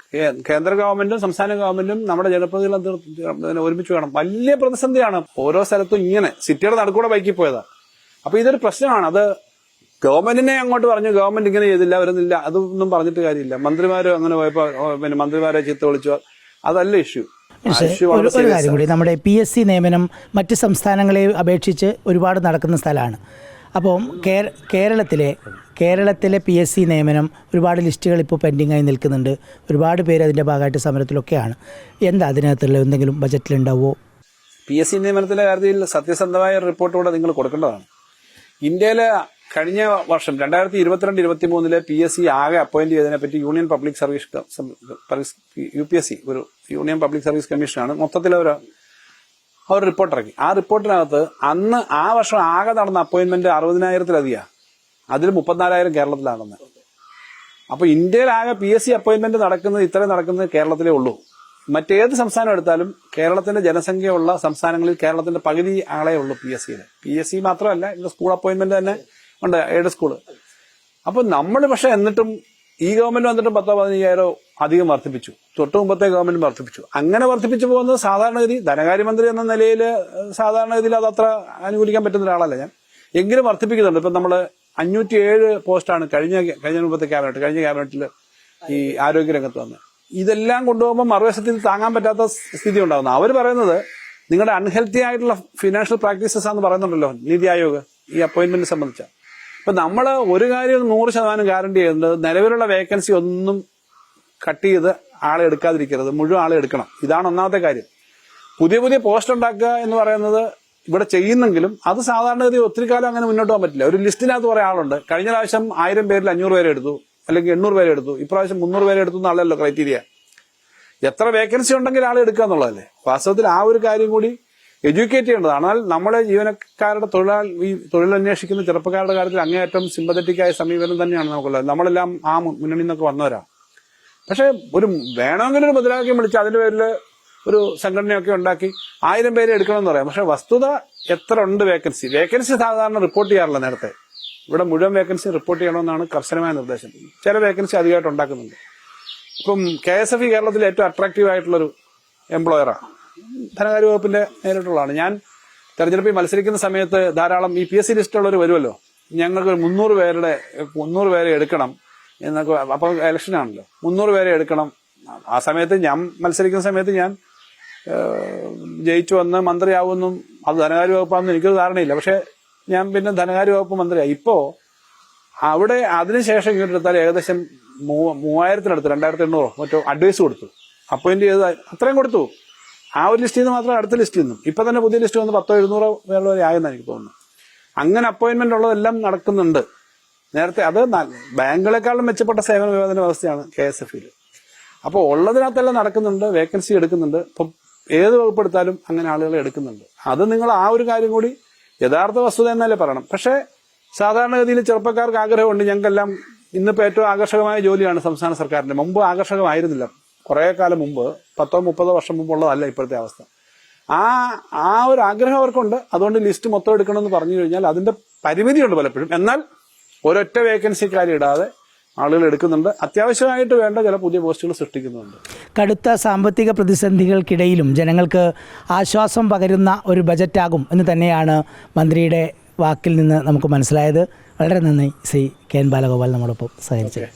Speaker 3: കേന്ദ്ര ഗവൺമെന്റും സംസ്ഥാന ഗവൺമെന്റും നമ്മുടെ ജനപ്രതിനിധികളും ഒരുമിച്ച് വേണം. വലിയ പ്രതിസന്ധിയാണ്. ഓരോ സ്ഥലത്തും ഇങ്ങനെ സിറ്റിയുടെ നടുക്കൂടെ ബൈക്കിൽ പോയതാ. അപ്പൊ ഇതൊരു പ്രശ്നമാണ്. അത് ഗവൺമെന്റിനെ അങ്ങോട്ട് പറഞ്ഞു, ഗവൺമെന്റ് ഇങ്ങനെ ചെയ്തില്ല, വരുന്നില്ല, അതൊന്നും പറഞ്ഞിട്ട് കാര്യമില്ല. മന്ത്രിമാര് അങ്ങനെ പോയപ്പോ പിന്നെ മന്ത്രിമാരെ ചീത്ത വിളിച്ചു, അതല്ല ഇഷ്യൂ.
Speaker 1: ഒരു കാര്യം കൂടി, നമ്മുടെ PSC നിയമനം മറ്റ് സംസ്ഥാനങ്ങളെ അപേക്ഷിച്ച് ഒരുപാട് നടക്കുന്ന സ്ഥലമാണ്. അപ്പം കേരളത്തിലെ PSC നിയമനം ഒരുപാട് ലിസ്റ്റുകൾ ഇപ്പോൾ പെൻഡിങ്ങായി നിൽക്കുന്നുണ്ട്. ഒരുപാട് പേര് അതിൻ്റെ ഭാഗമായിട്ട് സമരത്തിലൊക്കെയാണ്. എന്താ അതിനകത്തുള്ള എന്തെങ്കിലും ബജറ്റിലുണ്ടാവുമോ?
Speaker 3: PSC നിയമനത്തിലെ കാര്യത്തിൽ സത്യസന്ധമായ റിപ്പോർട്ട് കൂടെ നിങ്ങൾ കൊടുക്കേണ്ടതാണ്. ഇന്ത്യയിലെ കഴിഞ്ഞ വർഷം 2022-23 PSC ആകെ അപ്പോയിന്റ് ചെയ്തതിനെ പറ്റി യൂണിയൻ പബ്ലിക് സർവീസ് UPSC ഒരു യൂണിയൻ പബ്ലിക് സർവീസ് കമ്മീഷനാണ് മൊത്തത്തിൽ അവർ റിപ്പോർട്ട് ഇറക്കി. ആ റിപ്പോർട്ടിനകത്ത് അന്ന് ആ വർഷം ആകെ നടന്ന അപ്പോയിന്റ്മെന്റ് 60,000-ലധികം. അതിൽ 34,000 കേരളത്തിലാണെന്ന്. അപ്പൊ ഇന്ത്യയിൽ ആകെ PSC അപ്പോയിന്റ്മെന്റ് ഇത്രയും നടക്കുന്നത് കേരളത്തിലേ ഉള്ളൂ. മറ്റേത് സംസ്ഥാനം എടുത്താലും കേരളത്തിന്റെ ജനസംഖ്യയുള്ള സംസ്ഥാനങ്ങളിൽ കേരളത്തിന്റെ പകുതി ആളെ ഉള്ളൂ PSC മാത്രമല്ല, ഇത് സ്കൂൾ അപ്പോയിന്റ്മെന്റ് തന്നെ ഉണ്ട്, എയ്ഡ് സ്കൂള്. അപ്പൊ നമ്മൾ പക്ഷെ എന്നിട്ടും ഈ ഗവൺമെന്റ് വന്നിട്ട് 10,000-15,000 അധികം വർദ്ധിപ്പിച്ചു. തൊട്ട് മുമ്പത്തെ ഗവൺമെന്റ് വർദ്ധിപ്പിച്ചു. അങ്ങനെ വർദ്ധിപ്പിച്ചു പോകുന്നത് സാധാരണഗതി ധനകാര്യമന്ത്രി എന്ന നിലയിൽ സാധാരണഗതിയിൽ അതത്ര അനുകൂലിക്കാൻ പറ്റുന്ന ഒരാളല്ല ഞാൻ. എങ്കിലും വർദ്ധിപ്പിക്കുന്നുണ്ട്. ഇപ്പൊ നമ്മള് 507 പോസ്റ്റാണ് കഴിഞ്ഞ മുമ്പത്തെ ക്യാബിനറ്റിൽ ഈ ആരോഗ്യരംഗത്ത് വന്നത്. ഇതെല്ലാം കൊണ്ടുപോകുമ്പോൾ മറുവശത്തിൽ താങ്ങാൻ പറ്റാത്ത സ്ഥിതി ഉണ്ടാകുന്നു. അവർ പറയുന്നത് നിങ്ങളുടെ അൺഹെൽത്തി ആയിട്ടുള്ള ഫിനാൻഷ്യൽ പ്രാക്ടീസസ് ആണെന്ന് പറയുന്നുണ്ടല്ലോ നീതി ആയോഗ് ഈ അപ്പോയിന്റ്മെന്റ് സംബന്ധിച്ച. അപ്പൊ നമ്മൾ ഒരു കാര്യം 100% ഗ്യാരണ്ടി ചെയ്യുന്നത് നിലവിലുള്ള വേക്കൻസി ഒന്നും കട്ട് ചെയ്ത് ആളെ എടുക്കാതിരിക്കരുത്, മുഴുവൻ ആളെ എടുക്കണം. ഇതാണ് ഒന്നാമത്തെ കാര്യം. പുതിയ പോസ്റ്റ് ഉണ്ടാക്കുക എന്ന് പറയുന്നത് ഇവിടെ ചെയ്യുന്നെങ്കിലും അത് സാധാരണഗതി ഒത്തിരി കാലം അങ്ങനെ മുന്നോട്ട് പോകാൻ പറ്റില്ല. ഒരു ലിസ്റ്റിനകത്ത് കുറെ ആളുണ്ട്. കഴിഞ്ഞ പ്രാവശ്യം 1000 പേരിൽ 500 പേരെ എടുത്തു, അല്ലെങ്കിൽ 800 പേരെ എടുത്തു. ഇപ്രാവശ്യം 300 പേരെ എടുത്തു എന്നല്ലോ ക്രൈറ്റീരിയ. എത്ര വേക്കൻസി ഉണ്ടെങ്കിൽ ആളെ എടുക്കുക എന്നുള്ളതല്ലേ. വാസ്തവത്തിൽ ആ ഒരു കാര്യം കൂടി എഡ്യൂക്കേറ്റ് ചെയ്യേണ്ടതാണ്. എന്നാൽ നമ്മളെ ജീവനക്കാരുടെ തൊഴിലന്വേഷിക്കുന്ന ചെറുപ്പക്കാരുടെ കാര്യത്തിൽ അങ്ങേയറ്റം സിമ്പത്തറ്റിക്കായ സമീപനം തന്നെയാണ് നമുക്കുള്ളത്. നമ്മളെല്ലാം ആ മുന്നണിയിൽ നിന്നൊക്കെ വന്നവരാ. പക്ഷെ വേണമെങ്കിലും ഒരു മുദ്രാവാക്യം വിളിച്ച് അതിന്റെ പേരിൽ ഒരു സംഘടനയൊക്കെ ഉണ്ടാക്കി 1000 പേരെ എടുക്കണമെന്ന് പറയാം. പക്ഷെ വസ്തുത എത്ര ഉണ്ട് വേക്കൻസി സാധാരണ റിപ്പോർട്ട് ചെയ്യാറില്ല നേരത്തെ. ഇവിടെ മുഴുവൻ വേക്കൻസി റിപ്പോർട്ട് ചെയ്യണമെന്നാണ് കർശനമായ നിർദ്ദേശം. ചില വേക്കൻസി അധികമായിട്ട് ഉണ്ടാക്കുന്നുണ്ട്. ഇപ്പം KSFE കേരളത്തിലെ ഏറ്റവും അട്രാക്റ്റീവ് ആയിട്ടുള്ളൊരു എംപ്ലോയറാണ്. ധനകാര്യ വകുപ്പിന്റെ നേരിട്ടുള്ളതാണ്. ഞാൻ തെരഞ്ഞെടുപ്പിൽ മത്സരിക്കുന്ന സമയത്ത് ധാരാളം ഈ PSC ലിസ്റ്റുള്ളവർ വരുമല്ലോ, ഞങ്ങൾക്ക് 300 പേരെ എടുക്കണം എന്നൊക്കെ. അപ്പം ഇലക്ഷനാണല്ലോ, 300 പേരെ എടുക്കണം. ആ സമയത്ത് ഞാൻ മത്സരിക്കുന്ന സമയത്ത് ഞാൻ ജയിച്ചു വന്ന് മന്ത്രിയാവുമെന്നും അത് ധനകാര്യ വകുപ്പാണെന്നും എനിക്കൊരു ധാരണയില്ല. പക്ഷെ ഞാൻ പിന്നെ ധനകാര്യ വകുപ്പ് മന്ത്രിയായി. ഇപ്പോ അവിടെ അതിനുശേഷം ഇങ്ങോട്ട് എടുത്താൽ ഏകദേശം 3000-ത്തിനടുത്ത് 2800 മറ്റോ അഡ്വൈസ് കൊടുത്തു, അപ്പോയിന്റ് ചെയ്ത് അത്രയും കൊടുത്തു. ആ ഒരു ലിസ്റ്റിൽ നിന്ന് മാത്രം അടുത്ത ലിസ്റ്റിൽ നിന്നും ഇപ്പൊ തന്നെ പുതിയ ലിസ്റ്റ് വന്ന് 100-700 പേരുടെ വരെ ആയെന്ന് എനിക്ക് തോന്നുന്നു. അങ്ങനെ അപ്പോയിന്റ്മെന്റ് ഉള്ളതെല്ലാം നടക്കുന്നുണ്ട്. നേരത്തെ അത് ബാങ്കുകളെക്കാളും മെച്ചപ്പെട്ട സേവന വിവേചന വ്യവസ്ഥയാണ് KSFE. അപ്പോൾ ഉള്ളതിനകത്തെല്ലാം നടക്കുന്നുണ്ട്, വേക്കൻസി എടുക്കുന്നുണ്ട്. ഇപ്പം ഏത് വകുപ്പെടുത്താലും അങ്ങനെ ആളുകളെ എടുക്കുന്നുണ്ട്. അത് നിങ്ങൾ ആ ഒരു കാര്യം കൂടി യഥാർത്ഥ വസ്തുത എന്നല്ലേ പറയണം. പക്ഷേ സാധാരണഗതിയിൽ ചെറുപ്പക്കാർക്ക് ആഗ്രഹമുണ്ട്. ഞങ്ങൾക്കെല്ലാം ഇന്നിപ്പോൾ ഏറ്റവും ആകർഷകമായ ജോലിയാണ് സംസ്ഥാന സർക്കാരിന്റെ. മുമ്പ് ആകർഷകമായിരുന്നില്ല, കുറെ കാലം മുമ്പ് 10-30 വർഷം മുമ്പുള്ളതല്ല ഇപ്പോഴത്തെ അവസ്ഥ. ആ ഒരു ആഗ്രഹം അവർക്കുണ്ട്. അതുകൊണ്ട് ലിസ്റ്റ് മൊത്തം എടുക്കണമെന്ന് പറഞ്ഞു കഴിഞ്ഞാൽ അതിന്റെ പരിമിതിയുണ്ട് പലപ്പോഴും. എന്നാൽ ഒരൊറ്റ വേക്കൻസിക്കാരി ഇടാതെ ആളുകൾ എടുക്കുന്നുണ്ട്. അത്യാവശ്യമായിട്ട് വേണ്ട ചില പുതിയ പോസ്റ്റുകൾ സൃഷ്ടിക്കുന്നുണ്ട്.
Speaker 1: കടുത്ത സാമ്പത്തിക പ്രതിസന്ധികൾക്കിടയിലും ജനങ്ങൾക്ക് ആശ്വാസം പകരുന്ന ഒരു ബജറ്റാകും എന്ന് തന്നെയാണ് മന്ത്രിയുടെ വാക്കിൽ നിന്ന് നമുക്ക് മനസ്സിലായത്. വളരെ നന്ദി ശ്രീ KN ബാലഗോപാൽ നമ്മളൊപ്പം സഹകരിച്ചത്.